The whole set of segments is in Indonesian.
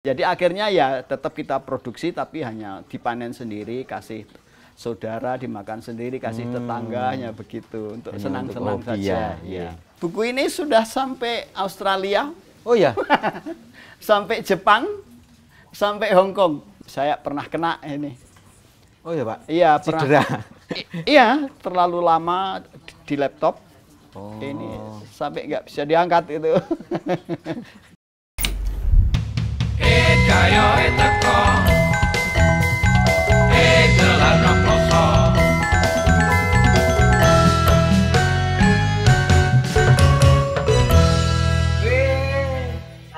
Jadi akhirnya ya tetap kita produksi tapi hanya dipanen sendiri, kasih saudara, dimakan sendiri, kasih tetangganya begitu untuk senang-senang saja. Ya. Buku ini sudah sampai Australia. Oh ya, sampai Jepang, sampai Hong Kong. Saya pernah kena ini. oh ya Pak. Iya pernah. Cedera. Iya terlalu lama di laptop. Oh. Ini sampai nggak bisa diangkat itu.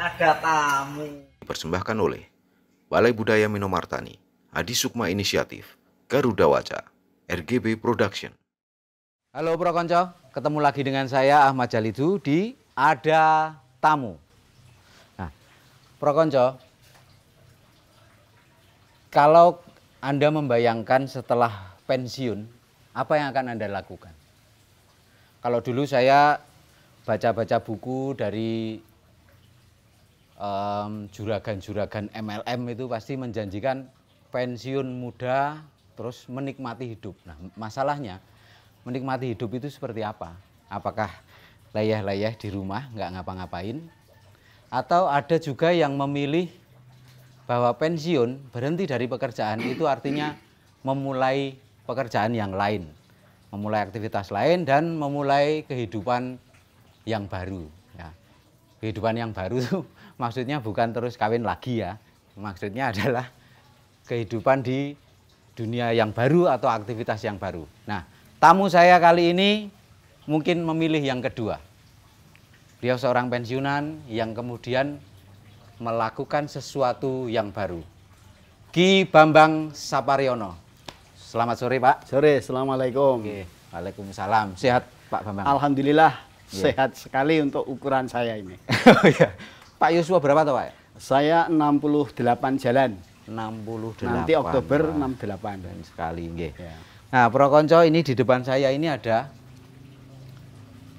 Ada tamu. Dipersembahkan oleh Balai Budaya Minomartani, Adi Sukma Inisiatif, Garuda Waca, RGB Production. Halo Pro Konco, ketemu lagi dengan saya Ahmad Jalidu di Ada Tamu. Nah, Pro Konco, kalau Anda membayangkan setelah pensiun, apa yang akan Anda lakukan? Kalau dulu saya baca-baca buku dari juragan-juragan MLM itu pasti menjanjikan pensiun muda terus menikmati hidup. Nah, masalahnya menikmati hidup itu seperti apa? Apakah layah-layah di rumah nggak ngapa-ngapain? Atau ada juga yang memilih bahwa pensiun berhenti dari pekerjaan itu artinya memulai pekerjaan yang lain, memulai aktivitas lain dan memulai kehidupan yang baru. Ya. Kehidupan yang baru itu maksudnya bukan terus kawin lagi ya, maksudnya adalah kehidupan di dunia yang baru atau aktivitas yang baru. Nah, tamu saya kali ini mungkin memilih yang kedua. Beliau seorang pensiunan yang kemudian melakukan sesuatu yang baru. Ki Bambang Sapariono. Selamat sore Pak. Sore, assalamualaikum. Oke, waalaikumsalam. Sehat Pak Bambang? Alhamdulillah sehat sekali untuk ukuran saya ini. Oh iya. Pak Yuswa berapa tuh Pak? Saya 68 jalan. 68. Nanti Oktober Wah, 68. dan sekali nggih. Ya. Nah, Pro Konco, ini di depan saya ini ada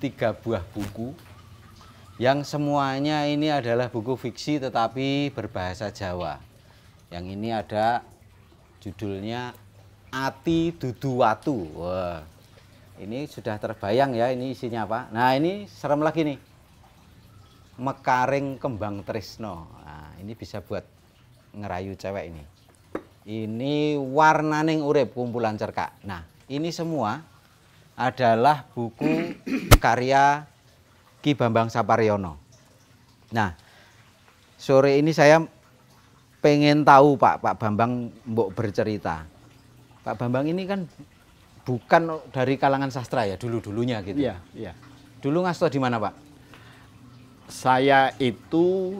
3 buah buku yang semuanya ini adalah buku fiksi tetapi berbahasa Jawa. Yang ini ada judulnya Ati Dudu Watu. Wah. Ini sudah terbayang ya ini isinya apa. Nah, ini serem lagi nih. Mekaring Kembang Trisno. Nah, ini bisa buat ngerayu cewek ini. Ini Warnaning Urip kumpulan cerkak. Nah, ini semua adalah buku karya Ki Bambang Sapariono. Nah, sore ini saya pengen tahu Pak Bambang mbok bercerita. Pak Bambang ini kan bukan dari kalangan sastra ya dulu-dulunya gitu. Iya, iya. Dulu ngasto di mana Pak? Saya itu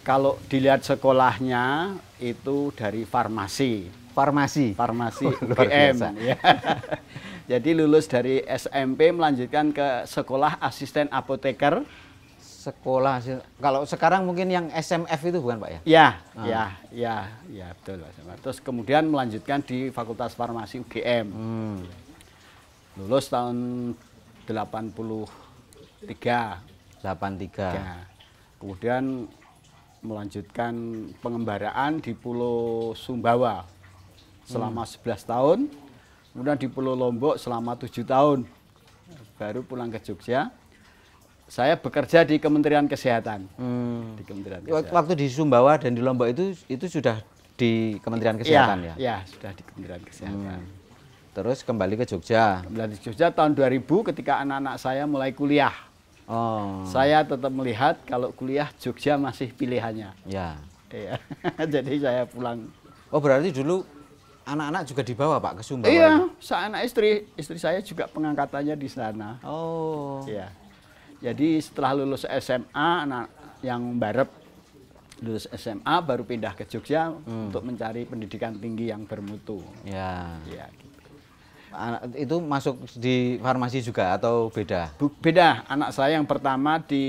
kalau dilihat sekolahnya itu dari farmasi. Farmasi. Farmasi Luar UGM. biasa. Ya. Jadi lulus dari SMP melanjutkan ke sekolah asisten apoteker. Sekolah, kalau sekarang mungkin yang SMF itu bukan Pak ya? Ya, ya betul. Terus kemudian melanjutkan di Fakultas Farmasi UGM. Lulus tahun 83. 83. Ya. Kemudian melanjutkan pengembaraan di Pulau Sumbawa selama 11 tahun. Kemudian di Pulau Lombok selama 7 tahun. Baru pulang ke Jogja. Saya bekerja di Kementerian Kesehatan. Di Kementerian Kesehatan. Waktu di Sumbawa dan di Lombok itu sudah di Kementerian Kesehatan ya? Ya, sudah di Kementerian Kesehatan. Terus kembali ke Jogja. Kembali ke Jogja tahun 2000 ketika anak-anak saya mulai kuliah. Oh. Saya tetap melihat kalau kuliah Jogja masih pilihannya. Ya. Iya. Jadi saya pulang. Oh, berarti dulu anak-anak juga dibawa Pak ke Sumbawa? Iya, anak istri saya juga pengangkatannya di sana. Oh. Iya. Jadi setelah lulus SMA, anak yang barep lulus SMA baru pindah ke Jogja untuk mencari pendidikan tinggi yang bermutu. Ya. Iya. Gitu. Itu masuk di farmasi juga atau beda? Beda. Anak saya yang pertama di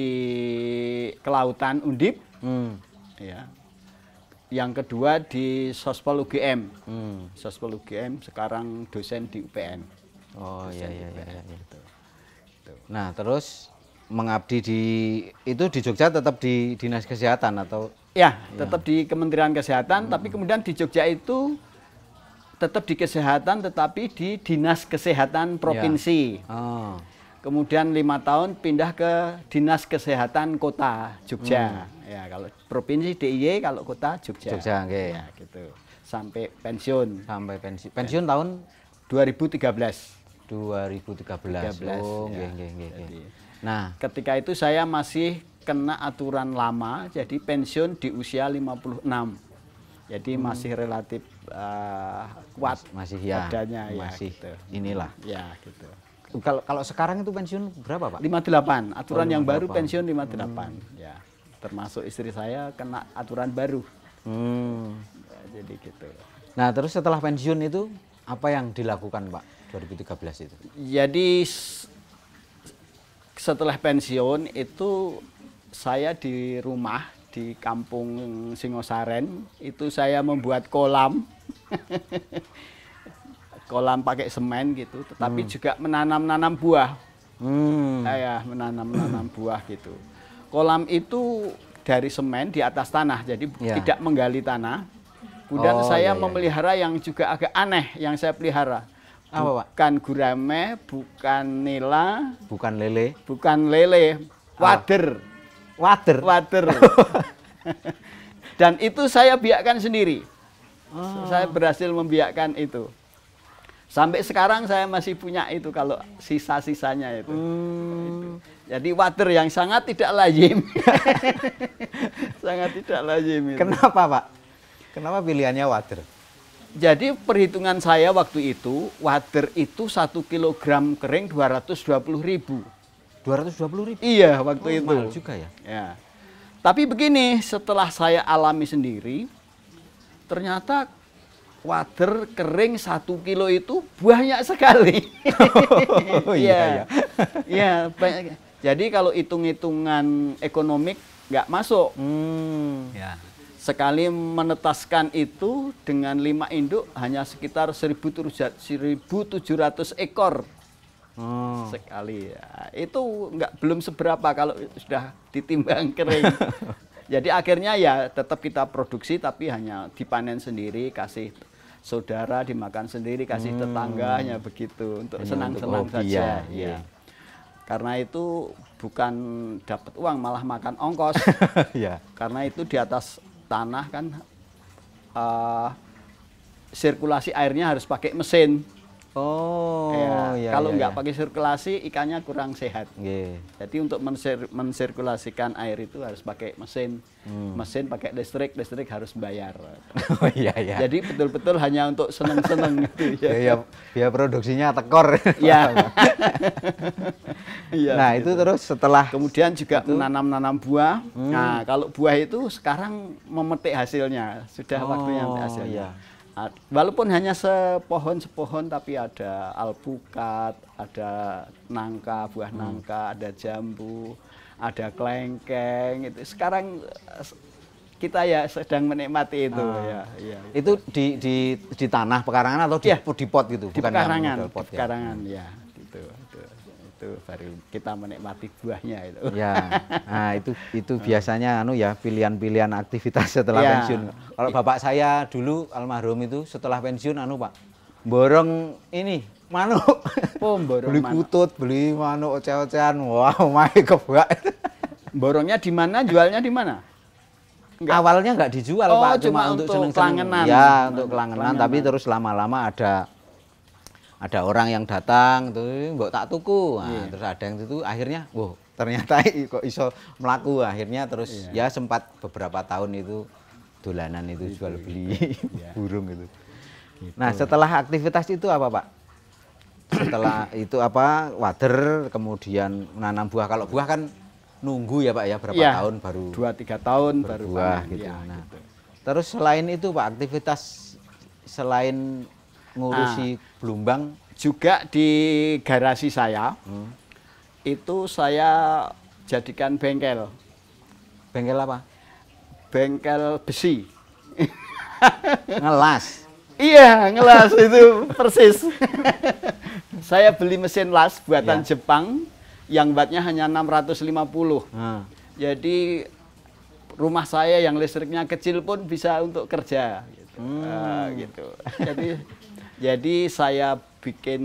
Kelautan Undip. Ya. Yang kedua di Sospol UGM. Sospol UGM sekarang dosen di UPN. Oh dosen iya. Gitu. Nah, terus mengabdi di Jogja tetap di Dinas Kesehatan atau? Ya, tetap di Kementerian Kesehatan, tapi kemudian di Jogja itu tetap di kesehatan, tetapi di Dinas Kesehatan Provinsi. Oh. Kemudian 5 tahun pindah ke Dinas Kesehatan Kota Jogja. Ya, kalau provinsi DIY, kalau kota Jogja. Jogja, oke. Ya, gitu. Sampai pensiun. Sampai pensiun. Pensiun tahun 2013. 2013. Oh, ya. nggih. Nah, Ketika itu saya masih kena aturan lama, jadi pensiun di usia 56. Jadi masih relatif kuat masih ya, badannya masih ya, gitu. inilah. Ya, gitu. Kalau sekarang itu pensiun berapa, Pak? 58. Aturan yang baru 58. pensiun 58. Ya. Termasuk istri saya kena aturan baru. Ya, jadi gitu. Nah, terus setelah pensiun itu apa yang dilakukan, Pak? 2013 itu. Jadi setelah pensiun itu saya di rumah di Kampung Singosaren itu saya membuat kolam. Kolam pakai semen gitu, tetapi juga menanam-nanam buah. Ya, menanam-nanam buah gitu. Kolam itu dari semen di atas tanah, jadi tidak menggali tanah. Kemudian saya memelihara yang juga agak aneh yang saya pelihara. Apa, Pak? Bukan gurame, bukan nila, Bukan lele. bukan lele, wader. Water. Dan itu saya biakkan sendiri. Saya berhasil membiakkan itu. Sampai sekarang saya masih punya itu kalau sisa-sisanya itu. Jadi water yang sangat tidak lazim. Sangat tidak lazim itu. Kenapa, Pak? Kenapa pilihannya water? Jadi perhitungan saya waktu itu, water itu 1 kilogram kering 220.000. 220.000. Iya, waktu itu. Mahal juga ya. Ya. Tapi begini, setelah saya alami sendiri, ternyata water kering 1 kilo itu banyak sekali. Oh iya. Iya, banyak. Jadi kalau hitung-hitungan ekonomik nggak masuk. Ya. Sekali menetaskan itu dengan 5 induk hanya sekitar 1.700 ekor. Sekali ya. Itu belum seberapa kalau sudah ditimbang kering. Jadi akhirnya ya tetap kita produksi tapi hanya dipanen sendiri, kasih saudara, dimakan sendiri, kasih tetangga, hanya begitu untuk senang-senang saja. Ya. Karena itu bukan dapat uang, malah makan ongkos. Ya. Karena itu di atas tanah kan sirkulasi airnya harus pakai mesin. Oh, Ya, kalau nggak pakai sirkulasi ikannya kurang sehat. Nggih. Jadi untuk mensirkulasikan air itu harus pakai mesin. Mesin pakai listrik harus bayar. Oh iya. Jadi betul-betul hanya untuk seneng-seneng gitu ya. Biaya produksinya tekor. Ya. Iya, Nah, gitu. itu terus setelah Kemudian juga menanam-nanam buah. Nah, kalau buah itu sekarang memetik hasilnya, sudah waktunya memetik hasilnya. Walaupun hanya sepohon tapi ada alpukat, ada nangka, buah nangka, ada jambu, ada klengkeng. Itu sekarang kita ya sedang menikmati itu ya. itu di tanah pekarangan atau di pot gitu? Di Bukan pekarangan, yang model pot, di pekarangan ya. Gitu. Itu baru kita menikmati buahnya itu. Ya, nah itu biasanya pilihan-pilihan aktivitas setelah pensiun. Kalau bapak saya dulu almarhum itu setelah pensiun Pak, borong ini manuk. Oh, borong beli manuk. kutut, beli manuk oceh-ocehan. Wow, main kebak. Borongnya di mana, jualnya di mana? Awalnya nggak dijual, Oh, Pak, cuma untuk untuk seneng-seneng. kelangenan. Ya, untuk kelangenan, tapi terus lama-lama ada orang yang datang tuh mbok tak tuku. Nah, terus ada yang itu akhirnya ternyata kok iso melaku, akhirnya terus ya sempat beberapa tahun itu dolanan itu jual beli burung itu. Nah, setelah aktivitas itu apa, Pak? Setelah itu wader, kemudian menanam buah. Kalau buah kan nunggu ya, Pak ya, berapa tahun baru 2-3 tahun baru buah panen. gitu. Ya, Nah, gitu. terus selain itu, Pak, aktivitas selain ngurusi Blumbang juga di garasi saya itu saya jadikan bengkel. bengkel apa? Bengkel besi. Ngelas. Iya, ngelas itu persis. Saya beli mesin las buatan Jepang yang wattnya hanya 650. Jadi rumah saya yang listriknya kecil pun bisa untuk kerja gitu. Gitu. Jadi saya bikin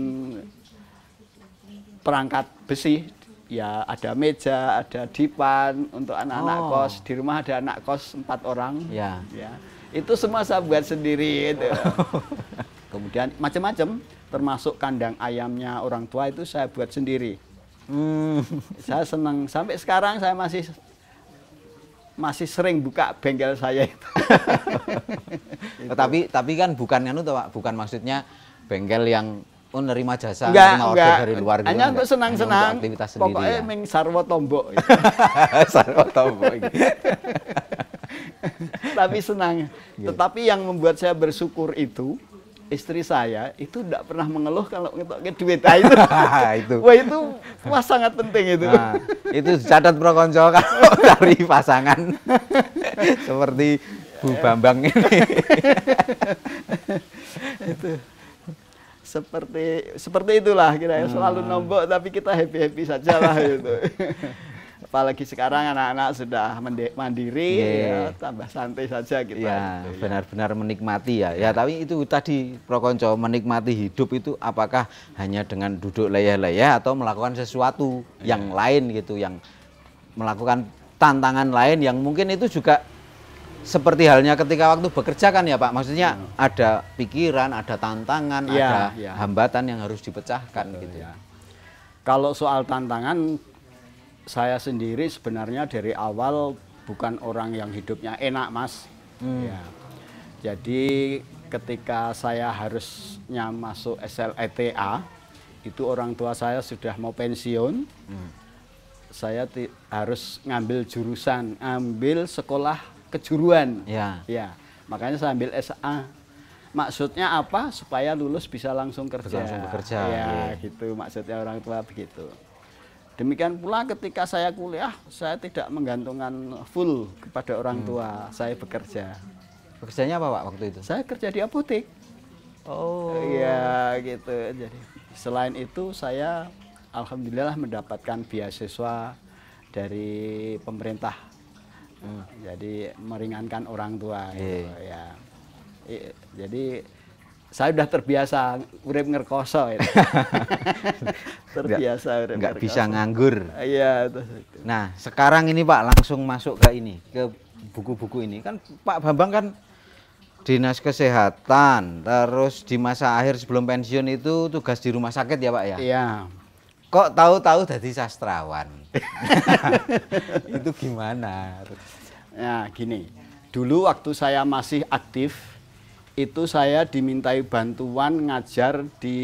perangkat besi, ya ada meja, ada dipan untuk anak-anak kos. Di rumah ada anak kos 4 orang. Ya. Ya. Itu semua saya buat sendiri itu. Kemudian macam-macam, termasuk kandang ayamnya orang tua itu saya buat sendiri. Saya senang, sampai sekarang saya masih sering buka bengkel saya itu. Tapi kan bukan anu toh, Pak, bukan maksudnya bengkel yang nerima jasa, Enggak, nerima order dari luar gitu. hanya untuk Hanya senang-senang. untuk aktivitas sendiri. Pokoknya Ya. meng sarwa tombok. Sarwa tombok iki. Tapi senang. Tetapi yang membuat saya bersyukur itu, istri saya itu tidak pernah mengeluh kalau ngetokke duit. Nah, itu. Wah sangat penting itu. Nah, itu dicatat pro konco kalau cari pasangan seperti Bu Bambang ini. Itu. Seperti itulah kira-kira, selalu nombok tapi kita happy saja lah gitu. Apalagi sekarang anak-anak sudah mandiri, ya, tambah santai saja kita. Ya, gitu, benar-benar menikmati ya. Ya, tapi itu tadi Pro Konco, menikmati hidup itu apakah hanya dengan duduk leyeh-leyeh atau melakukan sesuatu yang lain gitu, yang melakukan tantangan lain yang mungkin itu juga seperti halnya ketika waktu bekerja kan ya Pak. Maksudnya ada pikiran, ada tantangan, ada hambatan yang harus dipecahkan. Betul, gitu. Ya. Kalau soal tantangan, saya sendiri sebenarnya dari awal bukan orang yang hidupnya enak, Mas. Ya. Jadi ketika saya harusnya masuk SLETA, itu orang tua saya sudah mau pensiun. Saya harus ngambil jurusan, ambil sekolah kejuruan. Ya. Ya. Makanya saya ambil SA. Maksudnya apa? Supaya lulus bisa langsung kerja. Langsung bekerja. Ya, gitu maksudnya orang tua begitu. Demikian pula ketika saya kuliah, saya tidak menggantungkan full kepada orang tua. Saya bekerja. Bekerjanya apa Pak waktu itu? Saya kerja di apotek. Oh. Iya, gitu. Jadi selain itu saya alhamdulillah mendapatkan beasiswa dari pemerintah. Jadi meringankan orang tua gitu, ya. Jadi saya sudah terbiasa urip ngerkoso itu. Terbiasa urip Nggak ngerkoso. bisa nganggur. Iya, itu. Nah, sekarang ini Pak langsung masuk ke ini, ke buku-buku ini. Kan Pak Bambang kan Dinas Kesehatan, terus di masa akhir sebelum pensiun itu tugas di rumah sakit ya Pak ya? Iya. Kok tahu-tahu jadi sastrawan? Itu gimana? Nah, gini. Dulu waktu saya masih aktif, itu saya dimintai bantuan ngajar di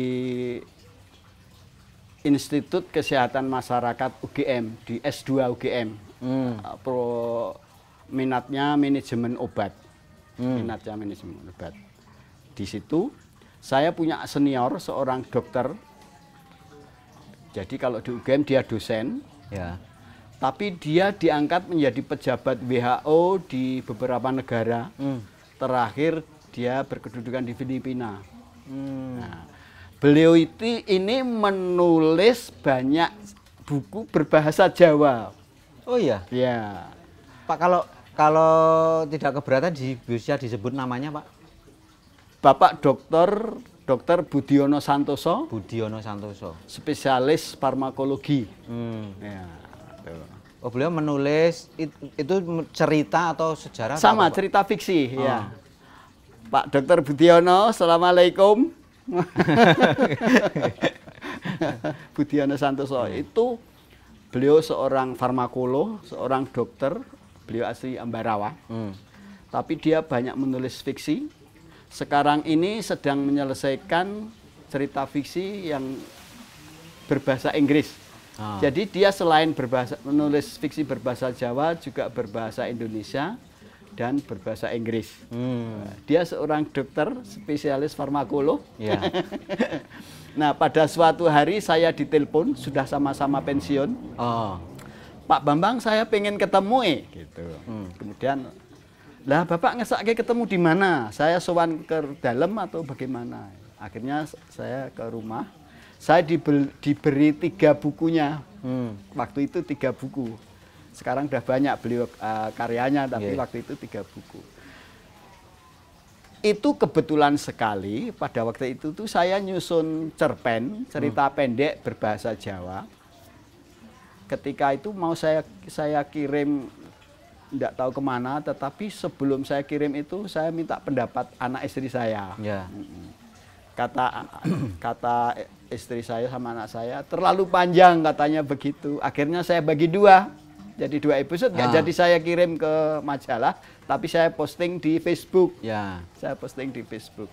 Institut Kesehatan Masyarakat UGM, di S2 UGM. Minatnya manajemen obat. Minatnya manajemen obat. Di situ saya punya senior seorang dokter. Jadi kalau di UGM dia dosen. Ya. Tapi dia diangkat menjadi pejabat WHO di beberapa negara. Terakhir dia berkedudukan di Filipina. Nah, beliau ini menulis banyak buku berbahasa Jawa. Oh iya. Ya. Pak kalau tidak keberatan bisa disebut namanya Pak? Bapak Dr. Budiono Santoso, Budiono Santoso, spesialis farmakologi. Ya, tuh. Oh, beliau menulis itu cerita atau sejarah? Sama, apa, cerita fiksi. Ya. Pak Dr. Budiono, assalamualaikum. Budiono Santoso itu beliau seorang farmakolog, seorang dokter, beliau asli Ambarawa. Tapi dia banyak menulis fiksi. Sekarang ini sedang menyelesaikan cerita fiksi yang berbahasa Inggris. Jadi dia selain menulis fiksi berbahasa Jawa, juga berbahasa Indonesia dan berbahasa Inggris. Dia seorang dokter spesialis farmakolog. Ya. Nah, pada suatu hari saya ditelepon, sudah sama-sama pensiun. Pak Bambang, saya pengen ketemu gitu. Kemudian, lah Bapak ngesake ketemu di mana? Saya sowan ke dalam atau bagaimana? Akhirnya saya ke rumah. Saya diberi 3 bukunya. Waktu itu 3 buku. Sekarang udah banyak beliau karyanya, tapi Nggih. waktu itu 3 buku. Itu kebetulan sekali pada waktu itu tuh saya nyusun cerpen, cerita pendek berbahasa Jawa. Ketika itu mau saya kirim, tidak tahu kemana, tetapi sebelum saya kirim itu saya minta pendapat anak istri saya. Ya. Kata istri saya sama anak saya, terlalu panjang katanya begitu. Akhirnya saya bagi 2. Jadi 2 episode, nggak jadi saya kirim ke majalah, tapi saya posting di Facebook. Ya. Saya posting di Facebook.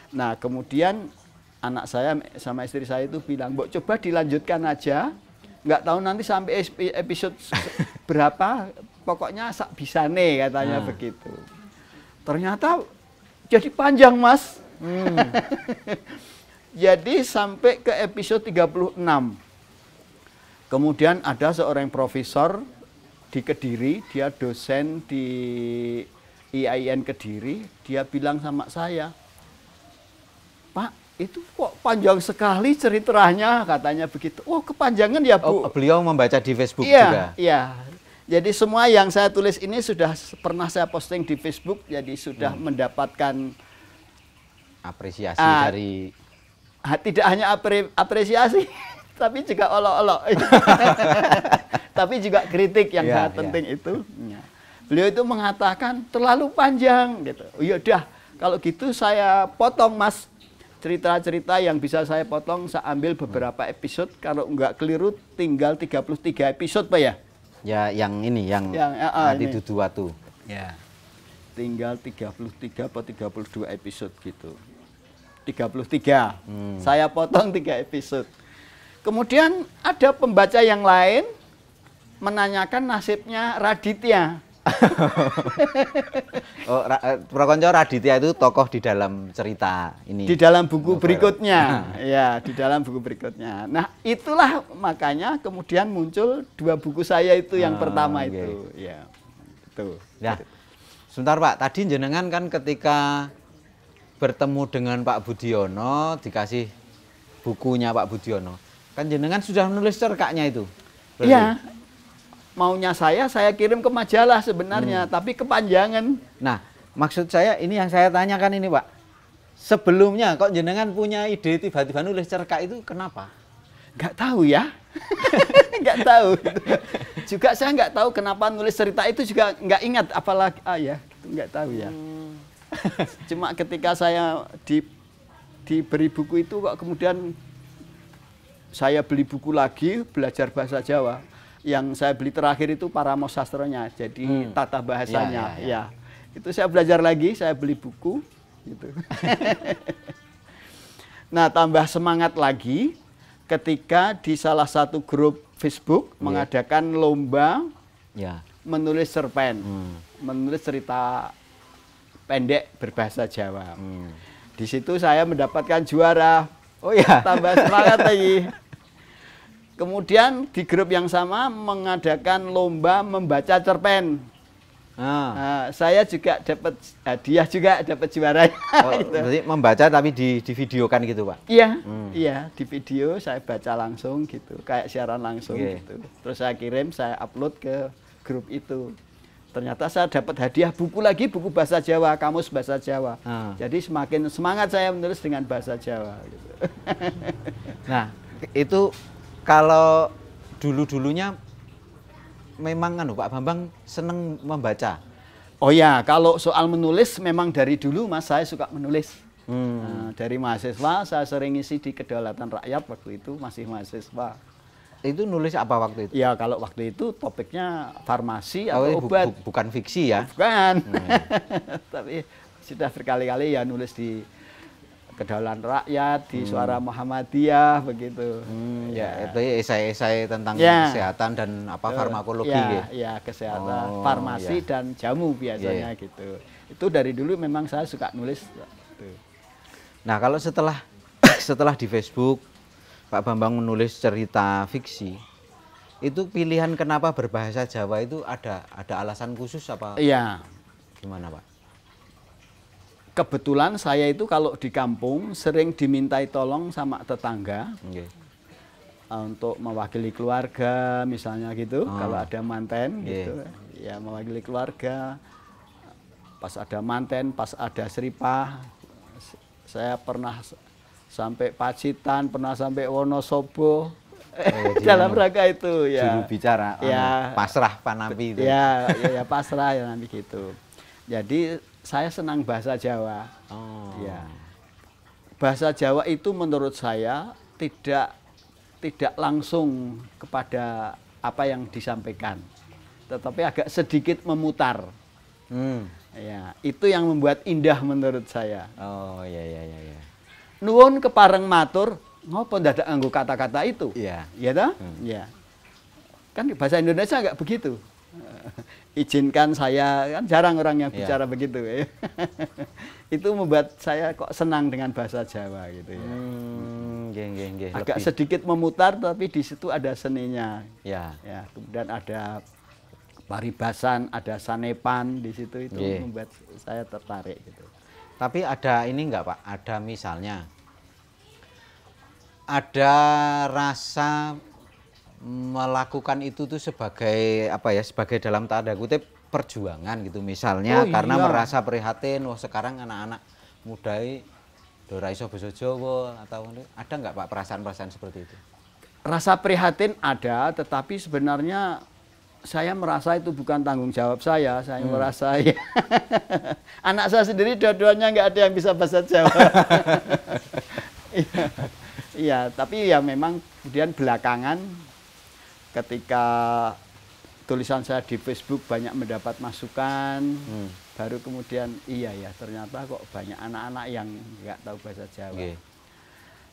Nah, kemudian anak saya sama istri saya itu bilang, "Mbok coba dilanjutkan aja. Nggak tahu nanti sampai episode berapa, pokoknya sak bisane," katanya begitu. Ternyata jadi panjang, Mas. Jadi sampai ke episode 36. Kemudian ada seorang profesor di Kediri, dia dosen di IAIN Kediri, dia bilang sama saya, "Pak, itu kok panjang sekali ceritanya," katanya begitu. "Oh, kepanjangan ya, Bu." Oh, beliau membaca di Facebook Iya, juga. iya. Jadi semua yang saya tulis ini sudah pernah saya posting di Facebook, jadi sudah mendapatkan Apresiasi Ah, dari tidak hanya apresiasi, tapi juga olok-olok. Tapi juga kritik yang Ya, sangat penting itu. Ya. Beliau itu mengatakan terlalu panjang gitu. "Oh, ya udah, kalau gitu saya potong, Mas. Cerita-cerita yang bisa saya potong, saya ambil beberapa episode. Kalau enggak keliru tinggal 33 episode, Pak ya?" ya yang ini yang ini. Hati Dudu Watu. Ya. Tinggal 33 atau 32 episode gitu. 33. Saya potong 3 episode. Kemudian ada pembaca yang lain menanyakan nasibnya Raditya. Oh, Prakonco Raditya itu tokoh di dalam cerita ini. Di dalam buku Novel. berikutnya. Ya, di dalam buku berikutnya. Nah, itulah makanya kemudian muncul 2 buku saya itu yang pertama oke. itu. Ya. Itu. Nah, sebentar Pak, tadi jenengan kan ketika bertemu dengan Pak Budiono, dikasih bukunya Pak Budiono, kan jenengan sudah menulis cerkaknya itu? Berarti? Iya. Maunya saya kirim ke majalah sebenarnya, tapi kepanjangan. Nah, maksud saya ini yang saya tanyakan ini Pak. Sebelumnya kok jenengan punya ide tiba-tiba nulis cerkak itu kenapa? Nggak tahu ya. Nggak tahu. Juga saya nggak tahu kenapa nulis cerita itu juga nggak ingat, apalagi ya, nggak tahu ya. Cuma ketika saya diberi buku itu kok kemudian saya beli buku lagi belajar bahasa Jawa. Yang saya beli terakhir itu Paramo Sastronya, jadi tata bahasanya. Ya. Itu saya belajar lagi, saya beli buku gitu. Nah, tambah semangat lagi ketika di salah satu grup Facebook mengadakan lomba Ya. menulis cerpen, menulis cerita pendek berbahasa Jawa. Di situ saya mendapatkan juara. Oh ya. Tambah semangat lagi. Kemudian di grup yang sama mengadakan lomba membaca cerpen. Nah, saya juga dapat hadiah juga, dapat juara. Oh, berarti membaca tapi divideokan gitu Pak? Iya, iya, di video saya baca langsung gitu, kayak siaran langsung gitu. Terus saya kirim, saya upload ke grup itu. Ternyata saya dapat hadiah buku lagi, buku bahasa Jawa, kamus bahasa Jawa. Jadi semakin semangat saya menulis dengan bahasa Jawa. Gitu. Nah, itu kalau dulu-dulunya memang Pak Bambang seneng membaca. Oh ya, kalau soal menulis memang dari dulu Mas saya suka menulis. Nah, dari mahasiswa saya sering ngisi di Kedaulatan Rakyat waktu itu masih mahasiswa. Itu nulis apa waktu itu? Ya kalau waktu itu topiknya farmasi atau obat. Bukan fiksi ya? Bukan. Tapi sudah berkali-kali ya nulis di Kedaulatan Rakyat, di Suara Muhammadiyah begitu. Ya, itu esai-esai tentang kesehatan dan farmakologi gitu. Ya, kesehatan, farmasi dan jamu biasanya gitu. Itu dari dulu memang saya suka nulis. Nah, kalau setelah di Facebook Pak Bambang menulis cerita fiksi, itu pilihan kenapa berbahasa Jawa itu ada alasan khusus apa? Iya. Gimana Pak? Kebetulan saya itu kalau di kampung sering dimintai tolong sama tetangga. untuk mewakili keluarga misalnya gitu, kalau ada manten gitu, ya mewakili keluarga. Pas ada manten, pas ada seripah, saya pernah sampai Pacitan, pernah sampai Wonosobo. Dalam rangka itu ya. Juru bicara, ya pasrah Panampi itu. Ya, pasrah ya nanti gitu. Jadi saya senang bahasa Jawa. Ya. Bahasa Jawa itu menurut saya tidak langsung kepada apa yang disampaikan, tetapi agak sedikit memutar. Ya, itu yang membuat indah menurut saya. Oh iya. Nuwun kepareng matur, ngopo ndadak nganggo kata-kata itu? Iya. Iya toh? Iya. Kan bahasa Indonesia enggak begitu. Izinkan saya, kan jarang orang yang bicara begitu. Itu membuat saya kok senang dengan bahasa Jawa gitu ya. Agak sedikit memutar tapi di situ ada seninya. Ya, kemudian ada paribasan, ada sanepan di situ, itu membuat saya tertarik gitu. Tapi ada ini enggak Pak? Ada misalnya ada rasa melakukan itu tuh sebagai apa ya, sebagai dalam tanda kutip perjuangan gitu misalnya, karena merasa prihatin, wah sekarang anak-anak muda ora iso basa Jawa, atau ada nggak Pak perasaan-perasaan seperti itu? Rasa prihatin ada, tetapi sebenarnya saya merasa itu bukan tanggung jawab saya merasa ya anak saya sendiri dua-duanya nggak ada yang bisa bahasa Jawa. Iya, tapi ya memang kemudian belakangan ketika tulisan saya di Facebook banyak mendapat masukan, baru kemudian iya ya ternyata kok banyak anak-anak yang nggak tahu bahasa Jawa.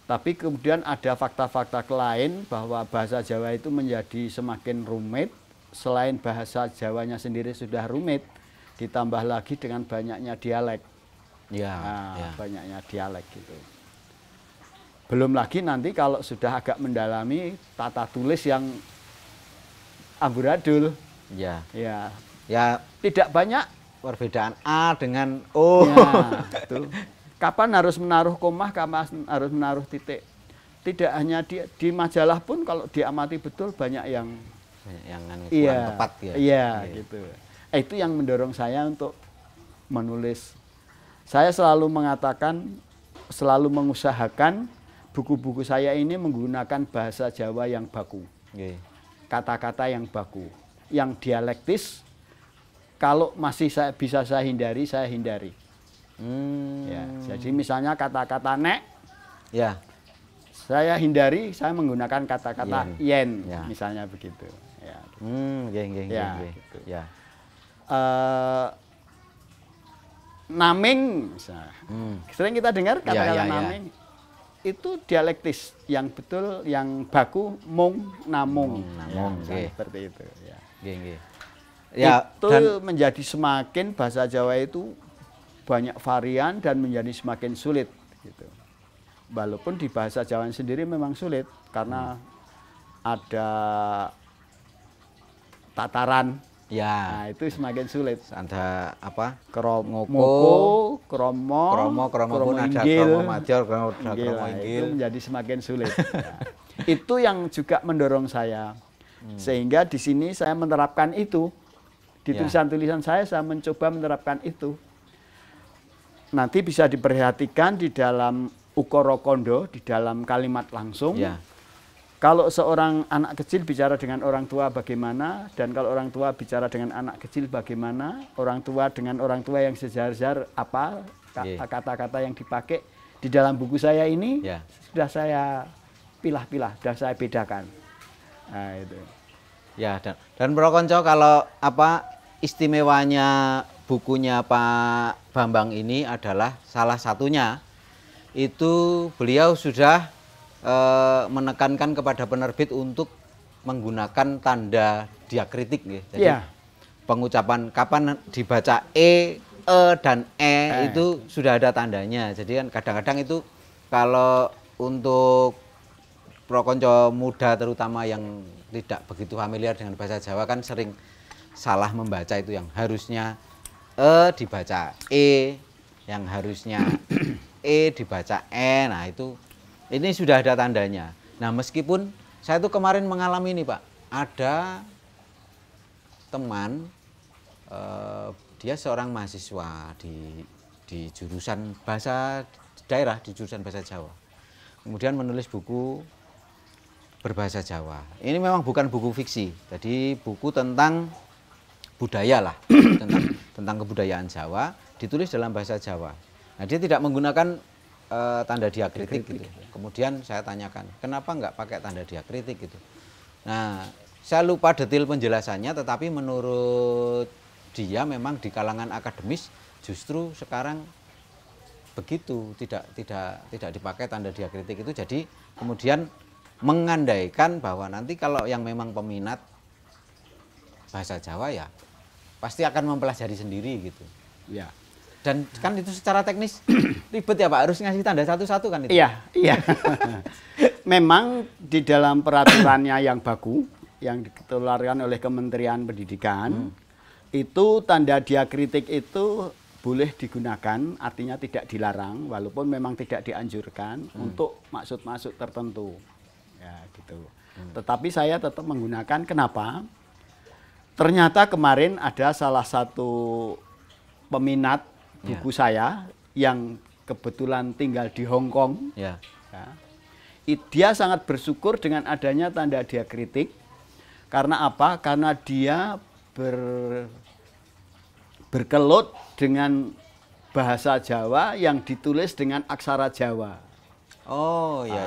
Tapi kemudian ada fakta-fakta lain bahwa bahasa Jawa itu menjadi semakin rumit, selain bahasa Jawanya sendiri sudah rumit, ditambah lagi dengan banyaknya dialek. Banyaknya dialek gitu. Belum lagi nanti kalau sudah agak mendalami tata tulis yang amburadul. Ya, tidak banyak perbedaan A dengan O. Ya, itu. Kapan harus menaruh koma, kapan harus menaruh titik. Tidak hanya di majalah pun kalau diamati betul banyak yang kurang tepat ya. Iya, gitu. Itu yang mendorong saya untuk menulis. Saya selalu mengatakan, selalu mengusahakan buku-buku saya ini menggunakan bahasa Jawa yang baku. Kata-kata yang baku, yang dialektis. Kalau masih bisa saya hindari, saya hindari. Ya, jadi misalnya kata-kata nek, saya hindari, saya menggunakan kata-kata yen, misalnya begitu. Gitu. Naming, misalnya. Sering kita dengar kata-kata naming. Itu dialektis, yang betul, yang baku, mung, namung. Seperti itu. Itu menjadi semakin bahasa Jawa itu banyak varian dan menjadi semakin sulit. Gitu. Walaupun di bahasa Jawa sendiri memang sulit, karena ada tataran. Nah, itu semakin sulit. Ada apa? Kromoko, kromo pun ada kromo major, kromo inggil. Itu menjadi semakin sulit. Itu yang juga mendorong saya. Sehingga di sini saya menerapkan itu. Di tulisan-tulisan saya mencoba menerapkan itu. Nanti bisa diperhatikan di dalam ukara kandha, di dalam kalimat langsung. Kalau seorang anak kecil bicara dengan orang tua bagaimana, dan kalau orang tua bicara dengan anak kecil bagaimana, orang tua dengan orang tua yang sejar-jar apa kata-kata yang dipakai di dalam buku saya ini sudah saya pilah-pilah, sudah saya bedakan. Nah, itu. Ya, dan Bro Konco, kalau apa istimewanya bukunya Pak Bambang ini adalah salah satunya itu beliau sudah menekankan kepada penerbit untuk menggunakan tanda diakritik ya. Jadi pengucapan kapan dibaca e dan itu sudah ada tandanya. Jadi kan kadang-kadang itu kalau untuk Pro Konco muda terutama yang tidak begitu familiar dengan bahasa Jawa kan sering salah membaca, itu yang harusnya dibaca yang harusnya dibaca Nah itu ini sudah ada tandanya. Nah meskipun Saya tuh kemarin mengalami ini Pak, ada teman, dia seorang mahasiswa di jurusan bahasa daerah, di jurusan bahasa Jawa. Kemudian menulis buku berbahasa Jawa. Ini memang bukan buku fiksi, jadi buku tentang budaya lah, tentang kebudayaan Jawa, ditulis dalam bahasa Jawa. Nah, dia tidak menggunakan tanda diakritik gitu. Kemudian saya tanyakan, kenapa nggak pakai tanda diakritik gitu? Nah, saya lupa detail penjelasannya, tetapi menurut dia memang di kalangan akademis justru sekarang begitu, tidak dipakai tanda diakritik itu. Jadi kemudian mengandaikan bahwa nanti kalau yang memang peminat bahasa Jawa ya pasti akan mempelajari sendiri gitu. Ya. Dan kan itu secara teknis ribet ya Pak, harus ngasih tanda satu-satu kan itu? Iya, iya. Memang di dalam peraturannya yang baku, yang dikeluarkan oleh Kementerian Pendidikan, itu tanda diakritik itu boleh digunakan, artinya tidak dilarang, walaupun memang tidak dianjurkan untuk maksud-maksud tertentu. Ya, gitu. Tetapi saya tetap menggunakan, kenapa? Ternyata kemarin ada salah satu peminat buku saya yang kebetulan tinggal di Hong Kong. Ya. Ya. Dia sangat bersyukur dengan adanya tanda diakritik. Karena apa? Karena dia berkelut dengan bahasa Jawa yang ditulis dengan aksara Jawa. Oh, ya.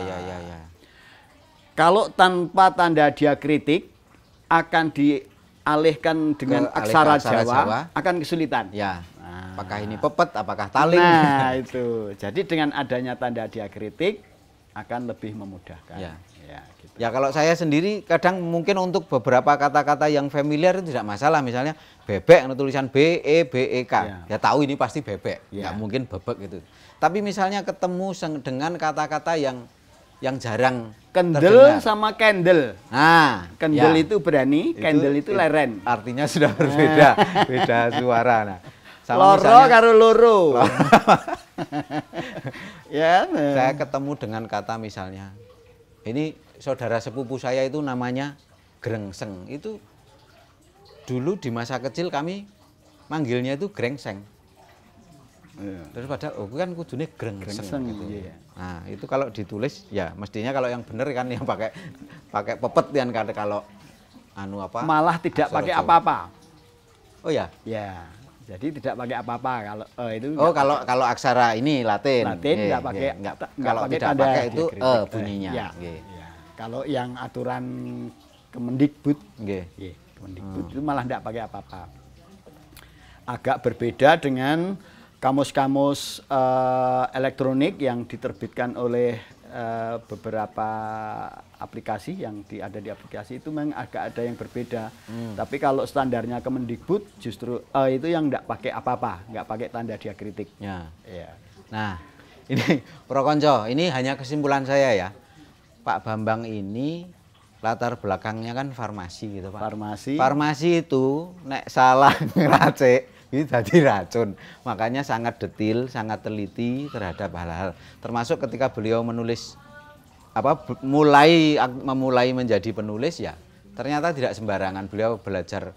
Kalau tanpa tanda diakritik akan dialihkan dengan aksara Jawa, akan kesulitan. Ya. Apakah ini pepet, apakah taling? Nah, itu. Jadi dengan adanya tanda diakritik akan lebih memudahkan. Ya. Gitu. Ya, kalau saya sendiri kadang mungkin untuk beberapa kata-kata yang familiar itu tidak masalah. Misalnya bebek, tulisan B-E-B-E-K. Ya tahu ini pasti bebek, nggak mungkin bebek gitu. Tapi misalnya ketemu dengan kata-kata yang jarang kendel terdengar. Sama candle. Nah, kendel itu berani, candle itu leren. Artinya sudah berbeda, beda suara. Nah, sama loro misalnya, karo loro. Ya, saya ketemu dengan kata misalnya, ini saudara sepupu saya itu namanya Grengseng. Itu dulu di masa kecil kami manggilnya itu Grengseng. Terus padahal kan kudune Grengseng gitu. Iya. Nah, itu kalau ditulis ya mestinya kalau yang benar kan yang pakai pepet kan, kalau malah tidak pakai apa-apa. Oh ya. Ya. Jadi tidak pakai apa-apa kalau itu. Oh, kalau aksara ini Latin. Nggak pakai. Kalau tidak pakai itu bunyinya. Ya. Kalau yang aturan Kemendikbud, Kemendikbud itu malah tidak pakai apa-apa. Agak berbeda dengan kamus-kamus elektronik yang diterbitkan oleh beberapa aplikasi yang ada di aplikasi itu memang agak ada yang berbeda. Tapi kalau standarnya Kemendikbud justru itu yang tidak pakai apa-apa, nggak pakai tanda diakritik. Ya. Ya. Nah, ini Prokonco, ini hanya kesimpulan saya ya. Pak Bambang ini latar belakangnya kan farmasi gitu Pak. Farmasi itu nek salah ngeracik itu jadi racun. Makanya sangat detail, sangat teliti terhadap hal-hal. Termasuk ketika beliau menulis memulai menjadi penulis ya. Ternyata tidak sembarangan. Beliau belajar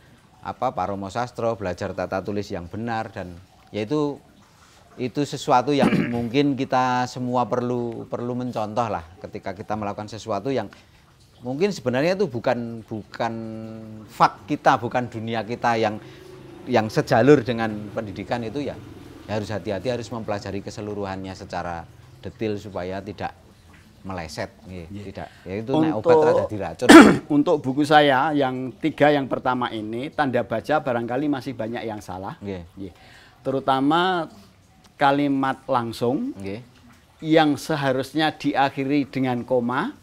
Paromo Sastro, belajar tata tulis yang benar, dan yaitu sesuatu yang mungkin kita semua perlu mencontoh lah ketika kita melakukan sesuatu yang mungkin sebenarnya itu bukan fak kita, bukan dunia kita yang sejalur dengan pendidikan itu ya harus hati-hati, harus mempelajari keseluruhannya secara detail supaya tidak meleset, tidak. Yaitu nek obat jadi racun. Untuk buku saya yang 3 yang pertama ini tanda baca barangkali masih banyak yang salah. Terutama kalimat langsung yang seharusnya diakhiri dengan koma,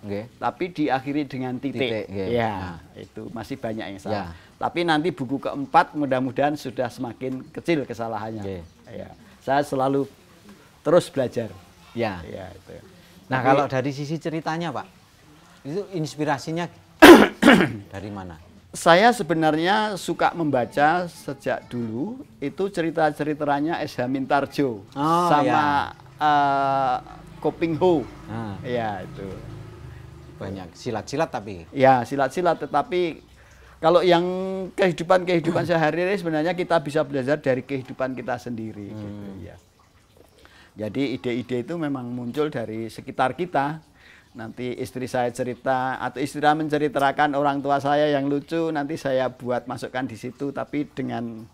tapi diakhiri dengan titik. Ya, itu masih banyak yang salah. Tapi nanti buku keempat mudah-mudahan sudah semakin kecil kesalahannya. Ya, saya selalu terus belajar. Ya. Itu. Nah, tapi, kalau dari sisi ceritanya Pak, itu inspirasinya dari mana? Saya sebenarnya suka membaca sejak dulu, itu cerita-ceritanya S.H. Mintarjo sama Koping Ho. Ya, itu. banyak silat-silat tapi. Ya, silat-silat, tetapi kalau yang kehidupan sehari-hari sebenarnya kita bisa belajar dari kehidupan kita sendiri gitu ya. Jadi ide-ide itu memang muncul dari sekitar kita. Nanti istri saya cerita atau istri saya menceritakan orang tua saya yang lucu, nanti saya buat masukkan di situ tapi dengan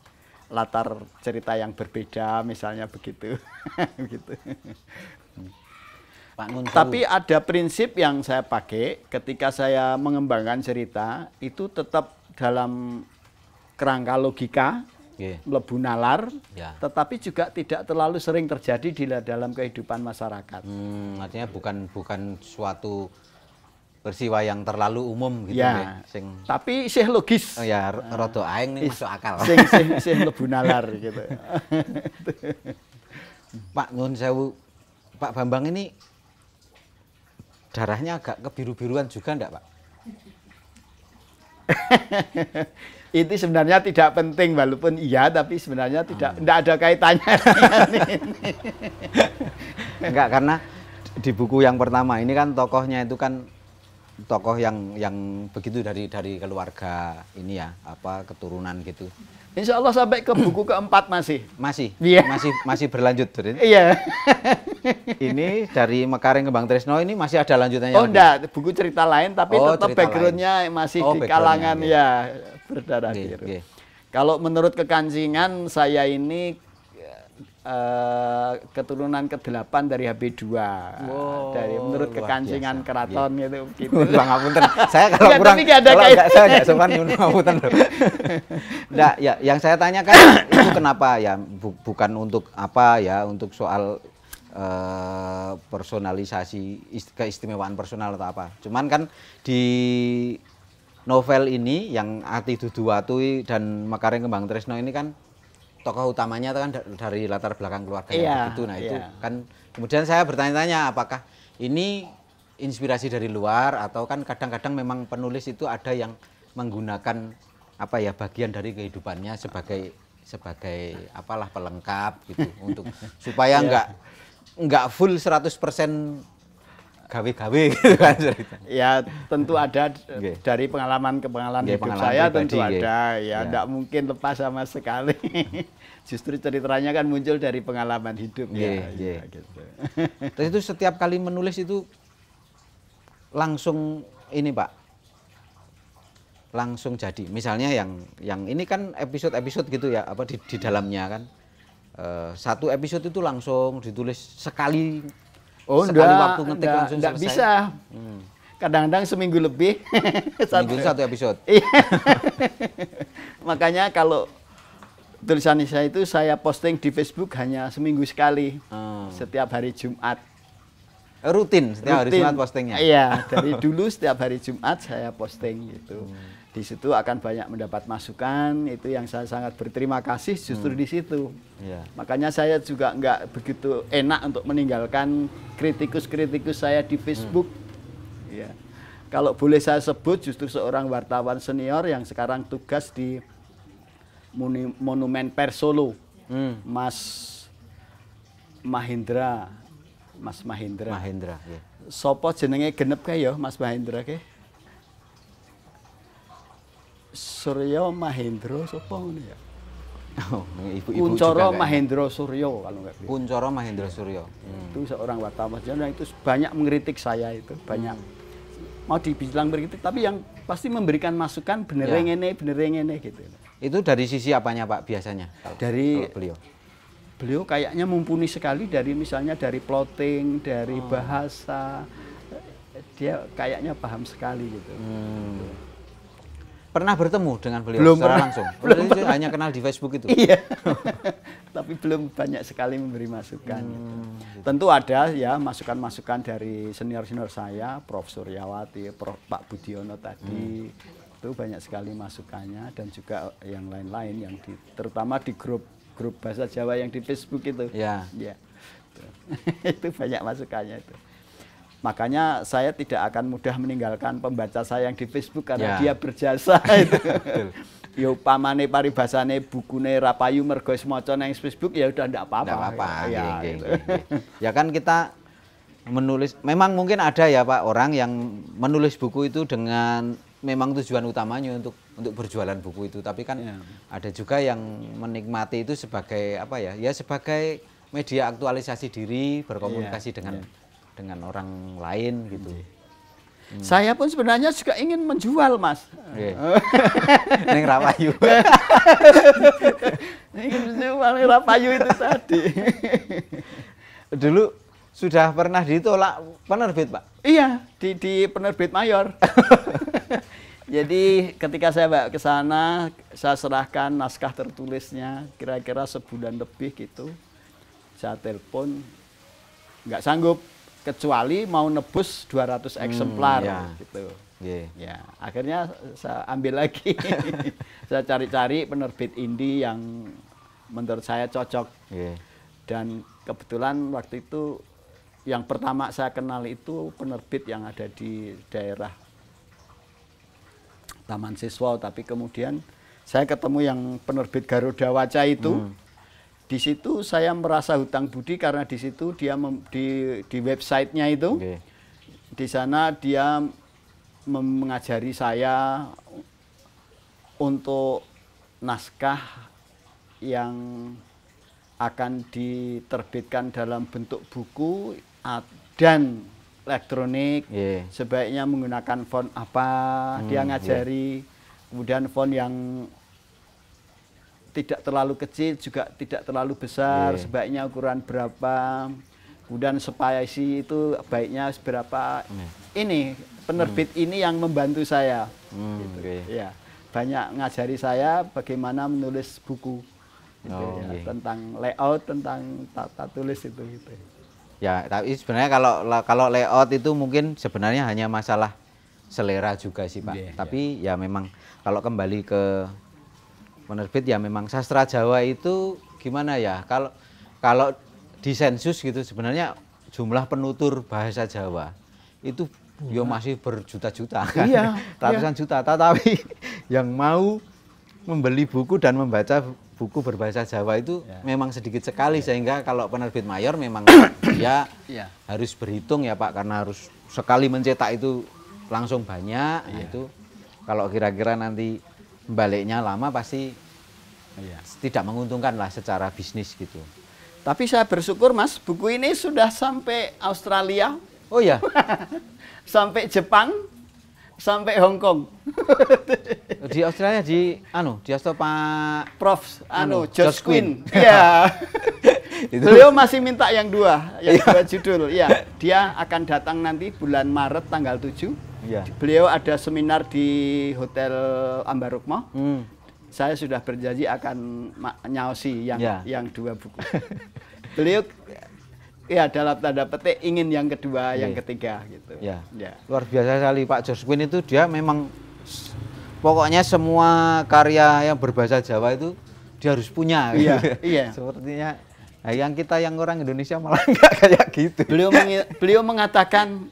latar cerita yang berbeda misalnya begitu. Begitu. Pak Nun, Tapi ada prinsip yang saya pakai ketika saya mengembangkan cerita itu tetap dalam kerangka logika, nggih. mlebu nalar, Ya. tetapi juga tidak terlalu sering terjadi di dalam kehidupan masyarakat. Artinya bukan suatu peristiwa yang terlalu umum gitu Ya, Sing tapi sih logis. oh ya rada aeng nih masuk akal. Sing mlebu nalar gitu. Pak Nun sewu, Pak Bambang ini darahnya agak kebiru-biruan juga enggak, Pak? Itu sebenarnya tidak penting walaupun iya, tapi sebenarnya tidak ada kaitannya dengan ini. Enggak, karena di buku yang pertama ini kan tokohnya itu kan tokoh yang begitu dari keluarga ini ya, apa keturunan gitu. Insya Allah sampai ke buku keempat masih. Masih? Iya. Masih berlanjut, Durin? Iya. Ini dari Mekaring Kembang Tresno ini masih ada lanjutannya Oh lagi? enggak, buku cerita lain tapi Oh, tetap cerita backgroundnya masih Oh, di backgroundnya, kalangan iya. ya berdarah Oke, biru. oke. Kalau menurut kekancingan saya ini keturunan ke-8 dari HB2. Wow, Dari menurut luar kekancingan biasa. keraton gitu gitu. Bang ngapunten. Saya kalau Enggak, kurang tapi nggak ada kalau kait- enggak saya enggak sopan nyuwun ngapunten. Enggak, ya yang saya tanyakan itu kenapa ya bukan untuk apa ya, untuk soal personalisasi keistimewaan personal atau apa. Cuman kan di novel ini yang Ati Dudu Watui dan Mekaring Kembang Tresno ini kan tokoh utamanya kan dari latar belakang keluarga Iya, yang begitu. Nah, itu iya. kan kemudian saya bertanya-tanya apakah ini inspirasi dari luar atau kan kadang-kadang memang penulis itu ada yang menggunakan apa ya bagian dari kehidupannya sebagai apalah pelengkap gitu untuk supaya enggak full 100% gawe-gawe gitu kan ceritanya. Ya tentu ada Nggih. dari pengalaman ke pengalaman Nggih, hidup pengalaman saya pribadi, tentu nggih. ada ya Ya. tidak mungkin lepas sama sekali. Justru ceritanya kan muncul dari pengalaman hidup Nggih, ya, nggih. ya gitu. Terus itu setiap kali menulis itu langsung ini Pak, langsung jadi. Misalnya yang ini kan episode-episode gitu ya, apa di dalamnya kan satu episode itu langsung ditulis sekali. Oh sekali enggak, waktu ngetik langsung enggak selesai. bisa. Kadang-kadang seminggu lebih. Seminggu satu episode. Iya. Makanya kalau tulisan saya itu saya posting di Facebook hanya seminggu sekali. Setiap hari Jumat. Rutin setiap hari Rutin. Jumat postingnya. Iya, dari dulu setiap hari Jumat saya posting gitu. Di situ akan banyak mendapat masukan, itu yang saya sangat berterima kasih justru di situ. Iya. Makanya saya juga nggak begitu enak untuk meninggalkan kritikus-kritikus saya di Facebook. Ya. Kalau boleh saya sebut justru seorang wartawan senior yang sekarang tugas di Monumen Persolo, Mas Mahendra. Mas Mahendra. Mahendra. Ya. Sopo jenenge genep kae ya Mas Mahendra ke? Suryo Mahendra sapa ngono ya? Oh, ibu-ibu Kuncoro juga kayaknya. Mahendra Suryo kalau enggak. Kuncoro Mahendra Suryo. Itu seorang wartawan yang itu banyak mengkritik saya itu, banyak mau dibilang berkritik tapi yang pasti memberikan masukan bener Ya. ngene gitu. Itu dari sisi apanya Pak biasanya? Dari kalau beliau kayaknya mumpuni sekali dari misalnya dari plotting, dari bahasa. Dia kayaknya paham sekali gitu. Pernah bertemu dengan beliau Belum secara pernah. langsung? Belum Berarti hanya kenal di Facebook itu? Iya. Tapi belum banyak sekali memberi masukan. Gitu. Tentu ada ya masukan-masukan dari senior-senior saya, Prof. Suryawati, Pak Budiono tadi. Itu banyak sekali masukannya dan juga yang lain-lain yang terutama di grup bahasa Jawa yang di Facebook itu. Ya. Ya. Itu banyak masukannya itu. Makanya saya tidak akan mudah meninggalkan pembaca saya yang di Facebook karena Ya. dia berjasa itu. Ya upamane paribasane bukune Rapayu mergo wis maca nang Facebook ya udah ndak apa-apa. Nggak apa-apa. Ya, nggih, gitu. nggih, nggih. Ya kan kita menulis, memang mungkin ada ya Pak orang yang menulis buku itu dengan memang tujuan utamanya untuk berjualan buku itu, tapi kan ada juga yang menikmati itu sebagai apa ya, ya sebagai media aktualisasi diri, berkomunikasi dengan orang lain gitu. Saya pun sebenarnya juga ingin menjual, Mas. Neng Rapayu. Ingin menjual Neng Rapayu itu tadi. Dulu sudah pernah ditolak penerbit, Pak? Iya, di penerbit mayor. Jadi ketika saya bawa ke sana, saya serahkan naskah tertulisnya, kira-kira sebulan lebih gitu. Saya telepon, nggak sanggup, kecuali mau nebus 200 eksemplar gitu. Ya, akhirnya saya ambil lagi. Saya cari-cari penerbit indie yang menurut saya cocok. Dan kebetulan waktu itu yang pertama saya kenal itu penerbit yang ada di daerah Taman Siswa, tapi kemudian saya ketemu yang penerbit Garuda Waca itu. Di situ saya merasa hutang budi karena di situ dia di websitenya itu, di sana dia mengajari saya untuk naskah yang akan diterbitkan dalam bentuk buku dan elektronik, sebaiknya menggunakan font apa, dia ngajari, kemudian font yang tidak terlalu kecil juga tidak terlalu besar, sebaiknya ukuran berapa, kemudian spasi itu baiknya seberapa. Ini penerbit ini yang membantu saya, gitu. Ya, banyak ngajari saya bagaimana menulis buku, gitu, tentang layout, tentang tata tulis itu. Gitu. Ya, tapi sebenarnya kalau layout itu mungkin sebenarnya hanya masalah selera juga sih Pak. Tapi ya memang kalau kembali ke penerbit ya memang sastra Jawa itu gimana ya, kalau di sensus gitu sebenarnya jumlah penutur bahasa Jawa itu ya masih berjuta-juta kan, ratusan juta, tetapi yang mau membeli buku dan membaca buku berbahasa Jawa itu memang sedikit sekali, sehingga kalau penerbit mayor memang dia harus berhitung ya Pak, karena harus sekali mencetak itu langsung banyak. Itu kalau kira-kira nanti baliknya lama pasti tidak menguntungkan lah secara bisnis gitu. Tapi saya bersyukur Mas, buku ini sudah sampai Australia. Oh ya, sampai Jepang, sampai Hong Kong. Di Australia di Pak Prof George Quinn. Iya. Beliau masih minta yang dua judul. Ya, dia akan datang nanti bulan Maret tanggal 7. Beliau ada seminar di Hotel Ambarukmo. Saya sudah berjanji akan nyaosi yang dua buku. Beliau dalam tanda petik ingin yang kedua, yang ketiga gitu. Luar biasa sekali Pak George Quinn itu, dia memang pokoknya semua karya yang berbahasa Jawa itu dia harus punya. Sepertinya yang orang Indonesia malah enggak kayak gitu. Beliau mengatakan,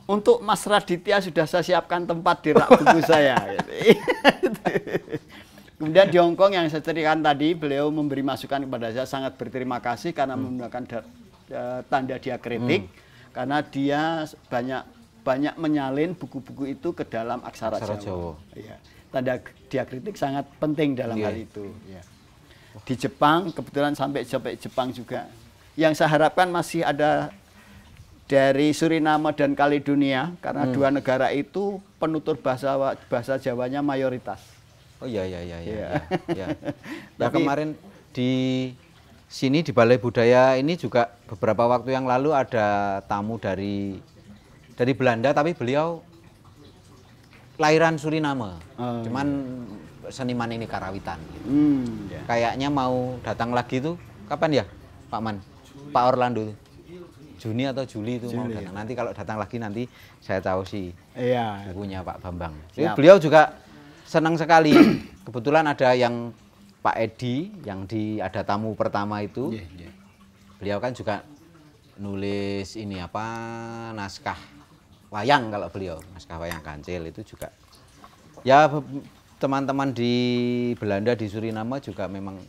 untuk Mas Raditya sudah saya siapkan tempat di rak buku saya. Kemudian di Hong Kong yang saya ceritakan tadi, beliau memberi masukan kepada saya, sangat berterima kasih karena menggunakan tanda diakritik, karena dia banyak menyalin buku-buku itu ke dalam aksara Jawa. Tanda diakritik sangat penting dalam hal itu. Di Jepang, kebetulan sampai Jepang juga. Yang saya harapkan masih ada dari Suriname dan Kaledonia, karena dua negara itu penutur bahasa Jawanya mayoritas. Oh iya. Tapi kemarin di sini di Balai Budaya ini juga beberapa waktu yang lalu ada tamu dari Belanda, tapi beliau lahiran Suriname. Cuman seniman ini karawitan. Gitu. Kayaknya mau datang lagi tuh kapan ya, Pak Man? Pak Orlando tuh. Juni atau Juli itu mau datang. Nanti kalau datang lagi nanti saya tahu sih bukunya Pak Bambang. Beliau juga senang sekali. Kebetulan ada yang Pak Edi yang ada tamu pertama itu. Beliau kan juga nulis ini naskah wayang, kalau beliau naskah wayang kancil itu juga. Ya teman-teman di Belanda di Suriname juga memang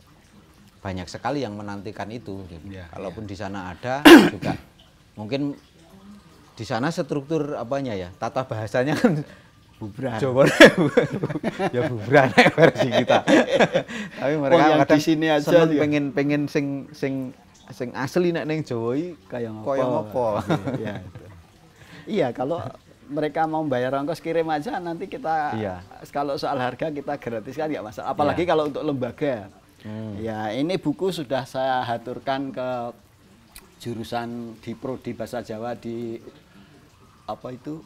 banyak sekali yang menantikan itu. Kalaupun di sana ada juga mungkin di sana struktur apanya ya? Tata bahasanya kan Bubra. Jawa ya bubra nek versi kita. Tapi mereka yang kadang di sini aja seneng juga. pengen sing asli nek ning Jawa iki Kayak apa. Iya, itu. Iya, kalau mereka mau bayar ongkos kirim aja nanti kita Iya. kalau soal harga kita gratis kan nggak masalah. Apalagi kalau untuk lembaga. Ya, ini buku sudah saya haturkan ke jurusan di Prodi Bahasa Jawa di apa itu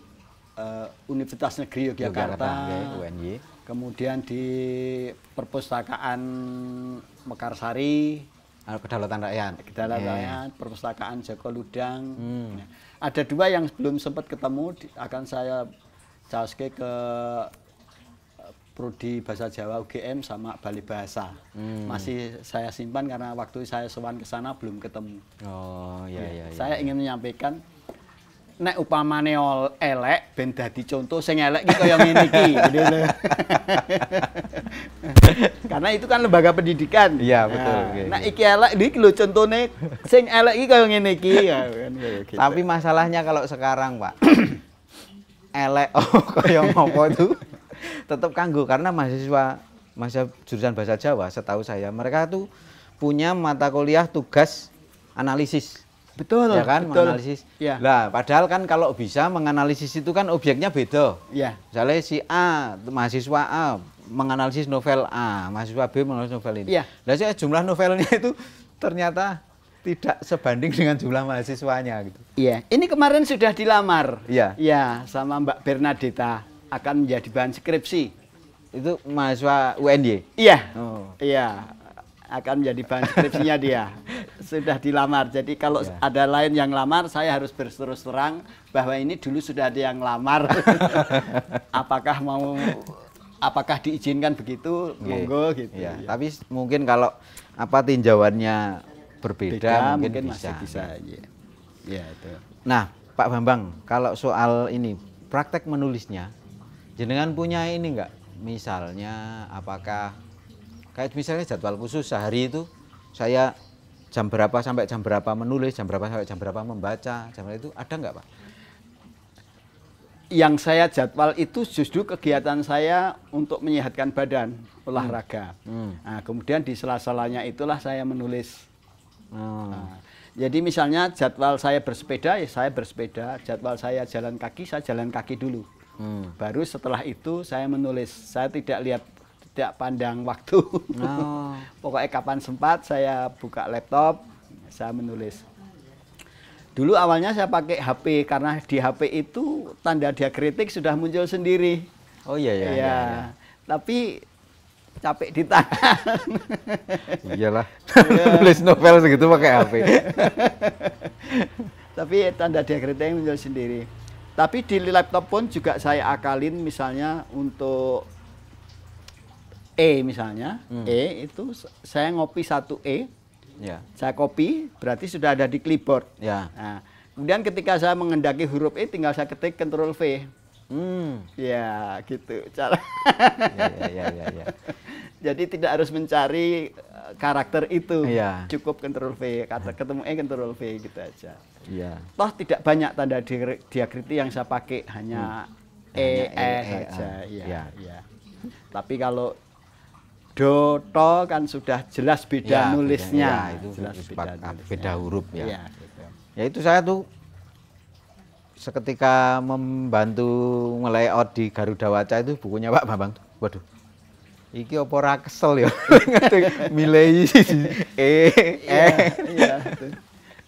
Universitas Negeri Yogyakarta, UNY. kemudian di Perpustakaan Mekarsari, Kedaulatan Rakyat. Kedaulatan Perpustakaan Joko Ludang. Nah, ada 2 yang belum sempat ketemu, akan saya caoske ke Prodi Bahasa Jawa UGM sama Bali Bahasa. Masih saya simpan karena waktu saya sowan ke sana belum ketemu. Oh, iya. Saya ingin menyampaikan nek upamane elek ben dadi contoh sing elek iki kaya ngene iki gitu lho. Karena itu kan lembaga pendidikan. Iya, betul. Nek iki elek iki lho contone sing elek iki kaya ngene iki ya kan gitu. Tapi masalahnya kalau sekarang, Pak, elek kaya ngopo itu tetap kanggo karena mahasiswa jurusan bahasa Jawa setahu saya mereka tuh punya mata kuliah tugas analisis. Betul, ya kan, betul. menganalisis. Ya. Lah, padahal kan kalau bisa menganalisis itu kan objeknya beda. Ya. Misalnya si A, mahasiswa A menganalisis novel A, mahasiswa B menganalisis novel ini. Ya. Lah saya jumlah novelnya itu ternyata tidak sebanding dengan jumlah mahasiswanya gitu. Iya, ini kemarin sudah dilamar. Iya. Iya, sama Mbak Bernadetta akan menjadi bahan skripsi. Itu mahasiswa UNY. Iya. Oh. Iya. Akan menjadi bahan skripsinya dia. Sudah dilamar. Jadi kalau ada lain yang lamar, saya harus berterus terang bahwa ini dulu sudah ada yang lamar. Apakah diizinkan begitu? Monggo gitu. Ya. Tapi mungkin kalau tinjauannya berbeda mungkin masih bisa. Ya, itu. Nah, Pak Bambang, kalau soal ini praktek menulisnya, jenengan punya ini enggak? Misalnya apakah kayak misalnya jadwal khusus sehari itu saya jam berapa sampai jam berapa menulis, jam berapa sampai jam berapa membaca, jam berapa itu ada enggak, Pak? Yang saya jadwal itu justru kegiatan saya untuk menyehatkan badan, olahraga. Nah, kemudian di sela-selanya itulah saya menulis. Nah, jadi misalnya jadwal saya bersepeda, ya saya bersepeda. Jadwal saya jalan kaki, saya jalan kaki dulu. Baru setelah itu saya menulis. Saya tidak pandang waktu. Pokoknya kapan sempat saya buka laptop, saya menulis. Dulu awalnya saya pakai HP karena di HP itu tanda diakritik sudah muncul sendiri. Oh iya. Tapi capek di tangan. Iyalah. Tulis novel segitu pakai HP. Tapi tanda diakritik muncul sendiri. Tapi di laptop pun juga saya akalin misalnya untuk misalnya, itu saya ngopi 1 Ya. saya copy, berarti sudah ada di clipboard. Ya. Nah, kemudian ketika saya mengendaki huruf tinggal saya ketik Ctrl V. Ya, gitu cara. Ya. Jadi tidak harus mencari karakter itu. Iya. Cukup Ctrl V, ketemu Ctrl V gitu aja. Iya. Toh tidak banyak tanda diakriti yang saya pakai, hanya saja. Iya. Tapi kalau do, to kan sudah jelas beda nulisnya. Itu jelas beda huruf ya. Iya, gitu. Ya itu saya tuh seketika membantu nge-layout di Garuda Waca itu bukunya Pak Bambang. Waduh. Iki apa ora kesel ya. Milih Iya,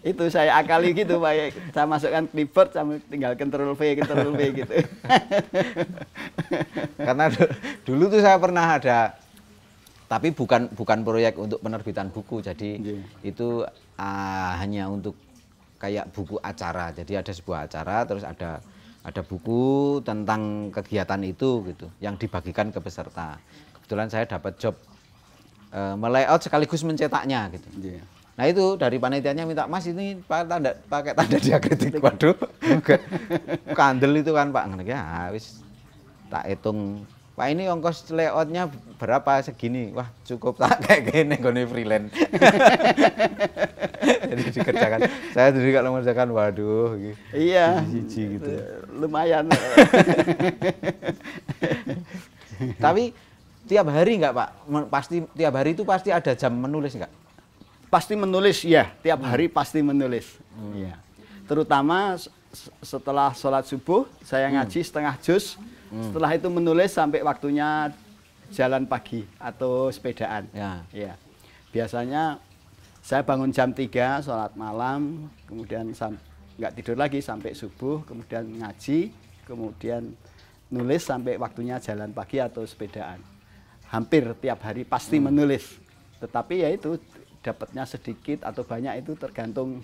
itu saya akali gitu Pak. Saya masukkan clipboard sama tinggal Ctrl V gitu. Karena dulu tuh saya pernah ada, tapi bukan proyek untuk penerbitan buku, jadi itu hanya untuk kayak buku acara. Jadi ada sebuah acara, terus ada buku tentang kegiatan itu gitu, yang dibagikan ke peserta. Kebetulan saya dapat job melayout sekaligus mencetaknya gitu. Nah itu dari panitianya minta, Mas ini pakai tanda diakritik. Waduh, kandel itu kan Pak. Ya wis tak hitung Pak ini ongkos layoutnya berapa segini? Wah cukup tak kayak gini gini freelance. Jadi dikerjakan. Saya jadi kalau mengerjakan waduh. Iya. Siji gitu. Lumayan. Tapi tiap hari nggak Pak? Pasti tiap hari itu pasti ada jam menulis nggak? Pasti menulis ya. Tiap hari pasti menulis. Iya. Terutama setelah sholat subuh saya ngaji setengah juz. Setelah itu menulis sampai waktunya jalan pagi atau sepedaan. Ya. Biasanya saya bangun jam 3 sholat malam, kemudian nggak tidur lagi sampai subuh, kemudian ngaji, kemudian nulis sampai waktunya jalan pagi atau sepedaan. Hampir tiap hari pasti menulis. Tetapi ya itu dapatnya sedikit atau banyak itu tergantung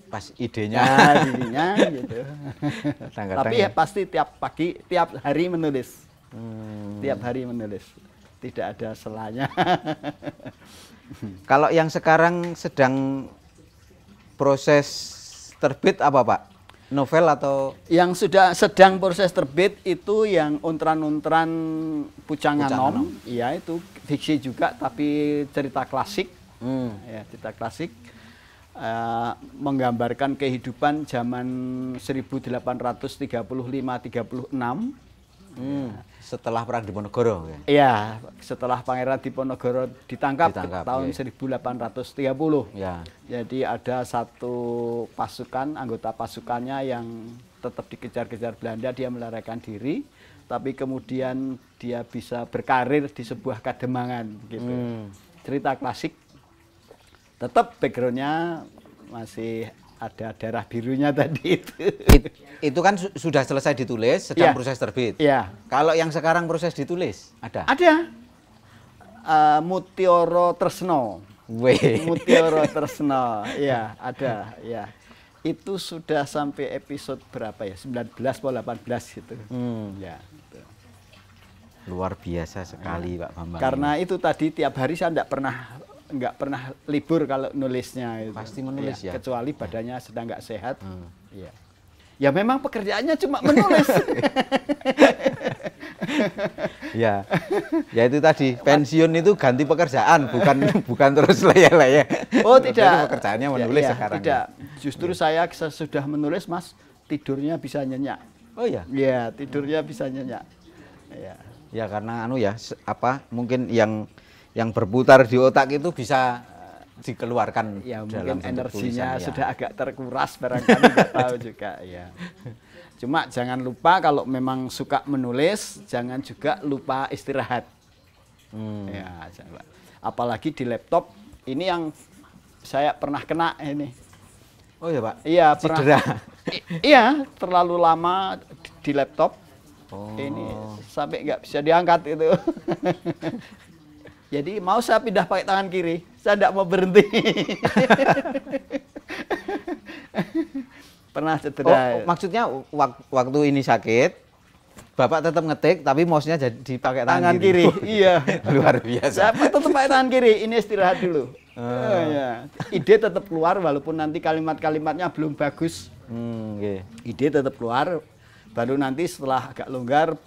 pas idenya. Idenya gitu. Tapi ya pasti tiap pagi, tiap hari menulis. Tiap hari menulis. Tidak ada selanya. Kalau yang sekarang sedang proses terbit apa Pak? Novel atau? Yang sudah sedang proses terbit itu yang Untran-Untran Pucanganom. Iya itu fiksi juga tapi cerita klasik. Ya, cerita klasik menggambarkan kehidupan zaman 1835-36. Setelah Perang Diponegoro. Iya, setelah Pangeran Diponegoro ditangkap tahun 1830. Ya. Jadi ada satu pasukan, anggota pasukannya yang tetap dikejar-kejar Belanda, dia melarikan diri, tapi kemudian dia bisa berkarir di sebuah kademangan gitu. Cerita klasik. Tetap backgroundnya masih ada darah birunya tadi itu. Itu kan sudah selesai ditulis, sedang proses terbit. Iya. Kalau yang sekarang proses ditulis, ada? Ada. Mutiara Tresno. Mutiara Tresno. Iya, ada. Ya. Itu sudah sampai episode berapa ya? 19 atau 18 gitu. Ya. Gitu. Luar biasa sekali Pak Bambang. Karena itu tadi tiap hari saya nggak pernah libur kalau nulisnya itu. Pasti menulis ya. Kecuali badannya sedang nggak sehat. Ya. Ya memang pekerjaannya cuma menulis. Ya. Ya itu tadi pensiun itu ganti pekerjaan bukan terus leye-leye. Oh tidak. Jadi pekerjaannya menulis sekarang. Tidak. Justru saya sudah menulis Mas tidurnya bisa nyenyak. Oh ya. Ya tidurnya bisa nyenyak. Ya. Ya karena mungkin yang berputar di otak itu bisa dikeluarkan ya, dalam mungkin energinya tulisan, sudah agak terkuras barangkali nggak tahu juga ya. Cuma jangan lupa kalau memang suka menulis jangan juga lupa istirahat. Ya, apalagi di laptop ini yang saya pernah kena ini. Oh ya Pak. Iya pernah. Cedera. Iya terlalu lama di laptop. Ini sampai nggak bisa diangkat itu. Jadi mau saya pindah pakai tangan kiri, saya tidak mau berhenti. Pernah cedera. Maksudnya waktu ini sakit, Bapak tetap ngetik, tapi mouse-nya jadi dipakai tangan kiri. Iya. Luar biasa. Saya tetap pakai tangan kiri, ini istirahat dulu. Ya. Ide tetap keluar walaupun nanti kalimat-kalimatnya belum bagus. Ide tetap keluar, baru nanti setelah agak longgar,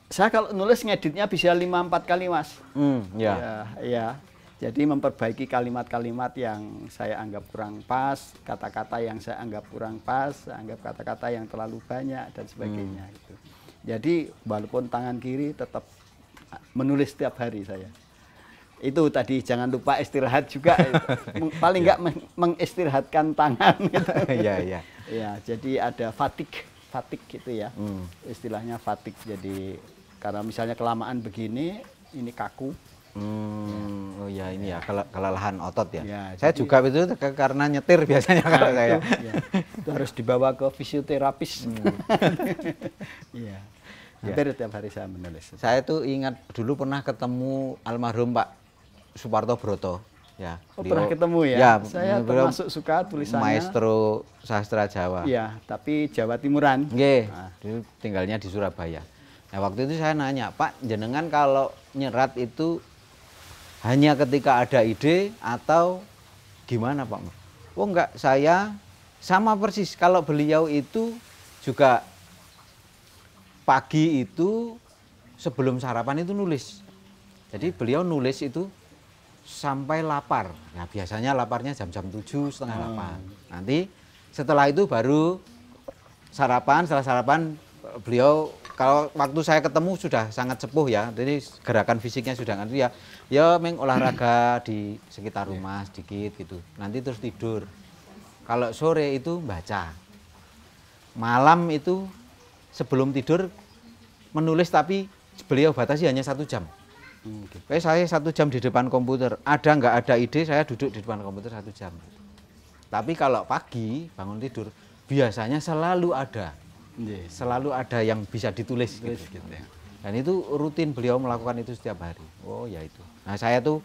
saya kalau nulis ngeditnya bisa 5-4 kali Mas. Ya. Jadi memperbaiki kalimat-kalimat yang saya anggap kurang pas, kata-kata yang saya anggap kurang pas, saya anggap kata-kata yang terlalu banyak dan sebagainya. Gitu. Jadi walaupun tangan kiri tetap menulis setiap hari saya. Itu tadi jangan lupa istirahat juga. Paling enggak mengistirahatkan tangan. Gitu. Iya. Ya, jadi ada fatigue gitu ya. Istilahnya fatigue. Jadi karena misalnya kelamaan begini, ini kaku. Oh ya ini ya kelelahan otot ya. Saya jadi, juga itu karena nyetir biasanya kalau saya. Itu harus dibawa ke fisioterapis. Iya. Hampir tiap hari saya menulis. Saya tuh ingat dulu pernah ketemu almarhum Pak Suparto Broto. Ya, pernah ketemu ya? Saya termasuk suka tulisannya. Maestro sastra Jawa. Iya, tapi Jawa Timuran. Dulu tinggalnya di Surabaya. Nah waktu itu saya nanya, Pak jenengan kalau nyerat itu hanya ketika ada ide atau gimana Pak? Oh enggak, saya sama persis. Kalau beliau itu juga pagi itu sebelum sarapan itu nulis. Jadi beliau nulis itu sampai lapar. Nah, biasanya laparnya jam-jam 7, setengah 8. Nanti setelah itu baru sarapan. Setelah sarapan beliau, kalau waktu saya ketemu sudah sangat sepuh ya. Jadi gerakan fisiknya sudah ngerti ya. Ya olahraga di sekitar rumah sedikit gitu. Nanti terus tidur. Kalau sore itu baca. Malam itu sebelum tidur menulis, tapi beliau batasi hanya 1 jam. Saya 1 jam di depan komputer, ada nggak ada ide saya duduk di depan komputer 1 jam. Tapi kalau pagi bangun tidur biasanya selalu ada yang bisa ditulis gitu. Dan itu rutin beliau melakukan itu setiap hari. Oh ya itu. Nah saya tuh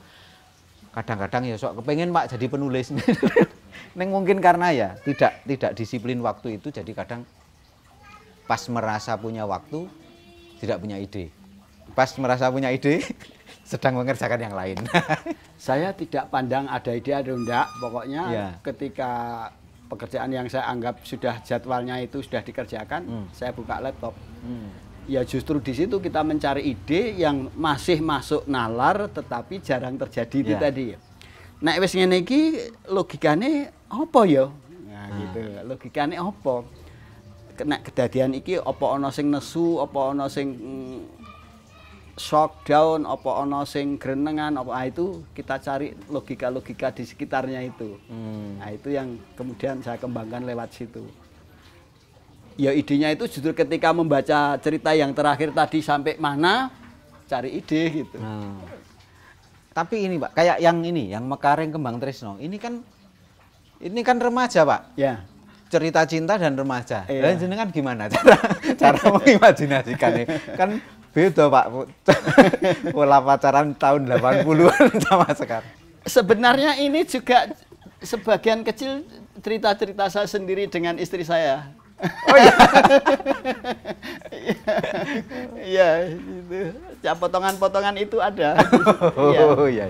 kadang-kadang ya sok kepengen Pak jadi penulis. Neng mungkin karena ya tidak disiplin waktu itu, jadi kadang pas merasa punya waktu tidak punya ide. Pas merasa punya ide sedang mengerjakan yang lain. Saya tidak pandang ada ide atau enggak, pokoknya Ya. ketika pekerjaan yang saya anggap sudah jadwalnya itu sudah dikerjakan, saya buka laptop. Ya justru di situ kita mencari ide yang masih masuk nalar tetapi jarang terjadi itu Ya. tadi. Nek wis ngene iki logikane apa ya? Nah, gitu. Logikane apa? Nek kedadian iki apa ana sing nesu, apa ana sing shock down, apa ana sing grenengan, apa itu kita cari logika-logika di sekitarnya itu. Nah, itu yang kemudian saya kembangkan lewat situ. Ya idenya itu justru ketika membaca cerita yang terakhir tadi sampai mana cari ide gitu. Tapi ini Pak, kayak yang ini, yang Mekaring Kembang Tresno, ini kan remaja Pak. Ya. Cerita cinta dan remaja. Iya. Dan jenengan gimana cara mengimajinasikannya? Kan beda Pak, pola pacaran tahun 80-an sama sekarang. Sebenarnya ini juga sebagian kecil cerita-cerita saya sendiri dengan istri saya. Oh iya. Iya, gitu. Ya, potongan-potongan itu ada. Oh iya.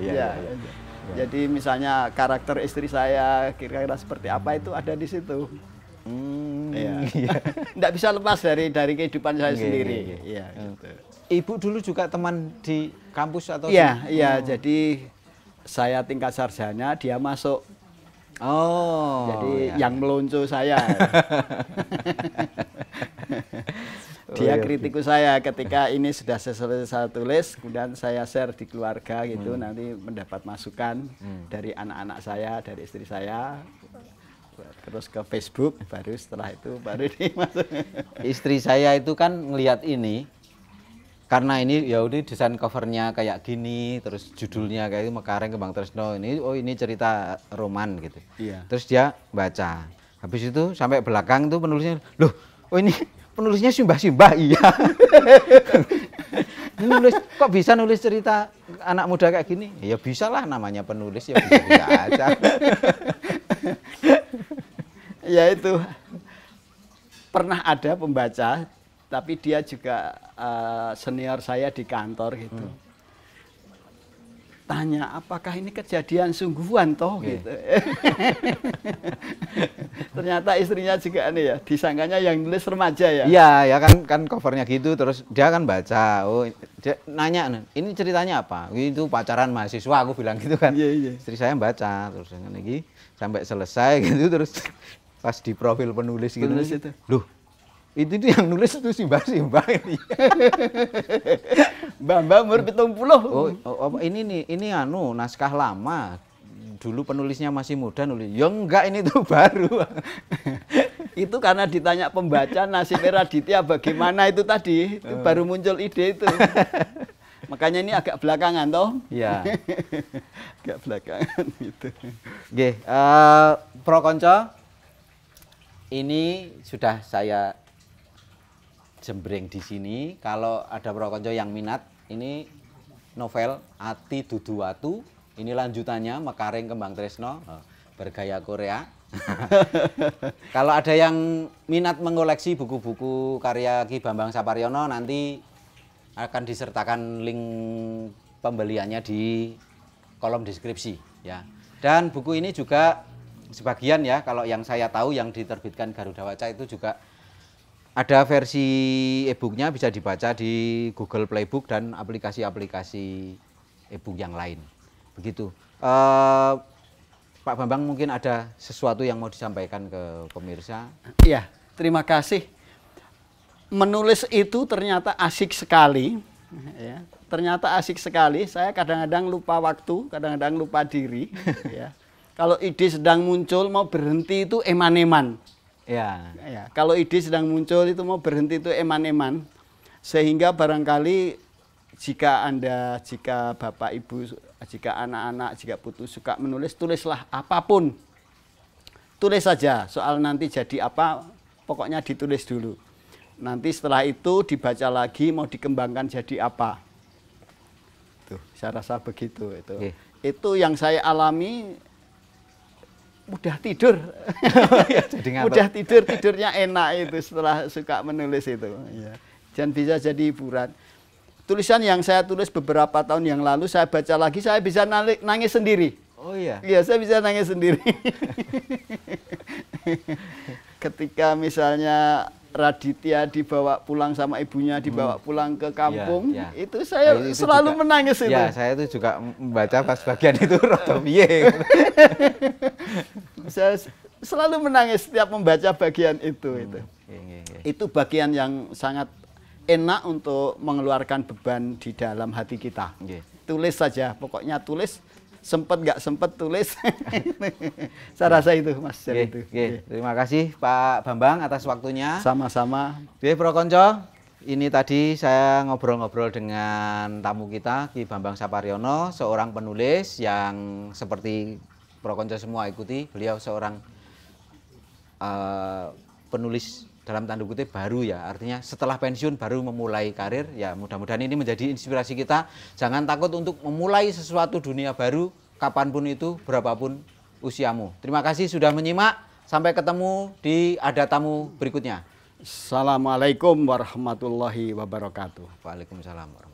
Jadi misalnya karakter istri saya kira-kira seperti apa itu ada di situ. Iya. Nggak bisa lepas dari kehidupan saya sendiri. Iya. Gitu. Ibu dulu juga teman di kampus atau? Iya. Jadi saya tingkat sarjana, dia masuk. Oh. Jadi yang melonco saya. Dia kritikus saya ketika ini sudah selesai saya tulis, kemudian saya share di keluarga gitu, nanti mendapat masukan dari anak-anak saya, dari istri saya, terus ke Facebook, baru setelah itu baru dimasuk. Istri saya itu kan ngelihat ini, karena ini ya udah desain covernya kayak gini, terus judulnya kayak itu Mekaring Kembang Tresno, ini oh ini cerita roman gitu. Iya. Terus dia baca, habis itu sampai belakang tuh penulisnya, loh, oh ini penulisnya simbah-simbah, iya. Nulis kok bisa nulis cerita anak muda kayak gini? Ya bisa lah, namanya penulis ya bisa aja. Ya itu pernah ada pembaca, tapi dia juga senior saya di kantor gitu. Tanya, apakah ini kejadian sungguhan toh gitu. Ternyata istrinya juga nih ya, disangkanya yang nulis remaja ya. Iya, ya kan covernya gitu, terus dia kan baca. Oh, dia nanya, ini ceritanya apa? Itu pacaran mahasiswa, aku bilang gitu kan. Iya. Istri saya baca terus lagi sampai selesai gitu, terus pas di profil penulis gitu. Penulis itu. Loh, itu yang nulis itu simbah ini. Mbak umur 70. Oh, ini naskah lama. Dulu penulisnya masih muda nulis. Ya enggak, ini tuh baru. Itu karena ditanya pembaca nasibnya Raditya bagaimana itu tadi, itu baru muncul ide itu. Makanya ini agak belakangan toh. Iya. Agak belakangan gitu. Nggih, Pro Konco, ini sudah saya jembreng di sini. Kalau ada Pro Konco yang minat, ini novel Ati Dudu Watu. Ini lanjutannya Mekaring Kembang Tresno, bergaya Korea. Kalau ada yang minat mengoleksi buku-buku karya Ki Bambang Saparyono, nanti akan disertakan link pembeliannya di kolom deskripsi ya. Dan buku ini juga sebagian ya, kalau yang saya tahu yang diterbitkan Garuda Waca itu juga ada versi e-booknya, bisa dibaca di Google Playbook dan aplikasi-aplikasi e-book yang lain. Begitu. Pak Bambang mungkin ada sesuatu yang mau disampaikan ke pemirsa. Iya, terima kasih. Menulis itu ternyata asik sekali. Ya. Ternyata asik sekali. Saya kadang-kadang lupa waktu, kadang-kadang lupa diri. Ya. Kalau ide sedang muncul, mau berhenti itu eman-eman. Ya. Ya, kalau ide sedang muncul itu mau berhenti itu eman-eman. Sehingga barangkali jika Bapak Ibu, jika anak-anak, jika putu suka menulis, tulislah apapun. Tulis saja, soal nanti jadi apa, pokoknya ditulis dulu. Nanti setelah itu dibaca lagi, mau dikembangkan jadi apa. Tuh, saya rasa begitu itu. Oke. Itu yang saya alami. Mudah tidur. Jadi ngantuk. Mudah tidur, tidurnya enak itu setelah suka menulis itu. Ya. Dan bisa jadi hiburan. Tulisan yang saya tulis beberapa tahun yang lalu, saya baca lagi, saya bisa nangis sendiri. Oh iya. Iya, saya bisa nangis sendiri. Ketika misalnya Raditya dibawa pulang sama ibunya, dibawa pulang ke kampung, ya. itu saya itu selalu juga, menangis itu. Ya, saya itu juga membaca pas bagian itu rada piye. Saya selalu menangis setiap membaca bagian itu. Itu bagian yang sangat enak untuk mengeluarkan beban di dalam hati kita. Tulis saja, pokoknya tulis. Sempet nggak sempet tulis. Saya rasa itu, Mas. Itu. Terima kasih Pak Bambang atas waktunya. Sama-sama. Pro Konco, ini tadi saya ngobrol-ngobrol dengan tamu kita Ki Bambang Sapariono, seorang penulis yang seperti Pro Konco semua ikuti. Beliau seorang penulis dalam tanda kutip baru ya, artinya setelah pensiun baru memulai karir. Ya mudah-mudahan ini menjadi inspirasi kita. Jangan takut untuk memulai sesuatu dunia baru, kapanpun itu, berapapun usiamu. Terima kasih sudah menyimak. Sampai ketemu di Ada Tamu berikutnya. Assalamualaikum warahmatullahi wabarakatuh. Waalaikumsalam warahmatullahi wabarakatuh.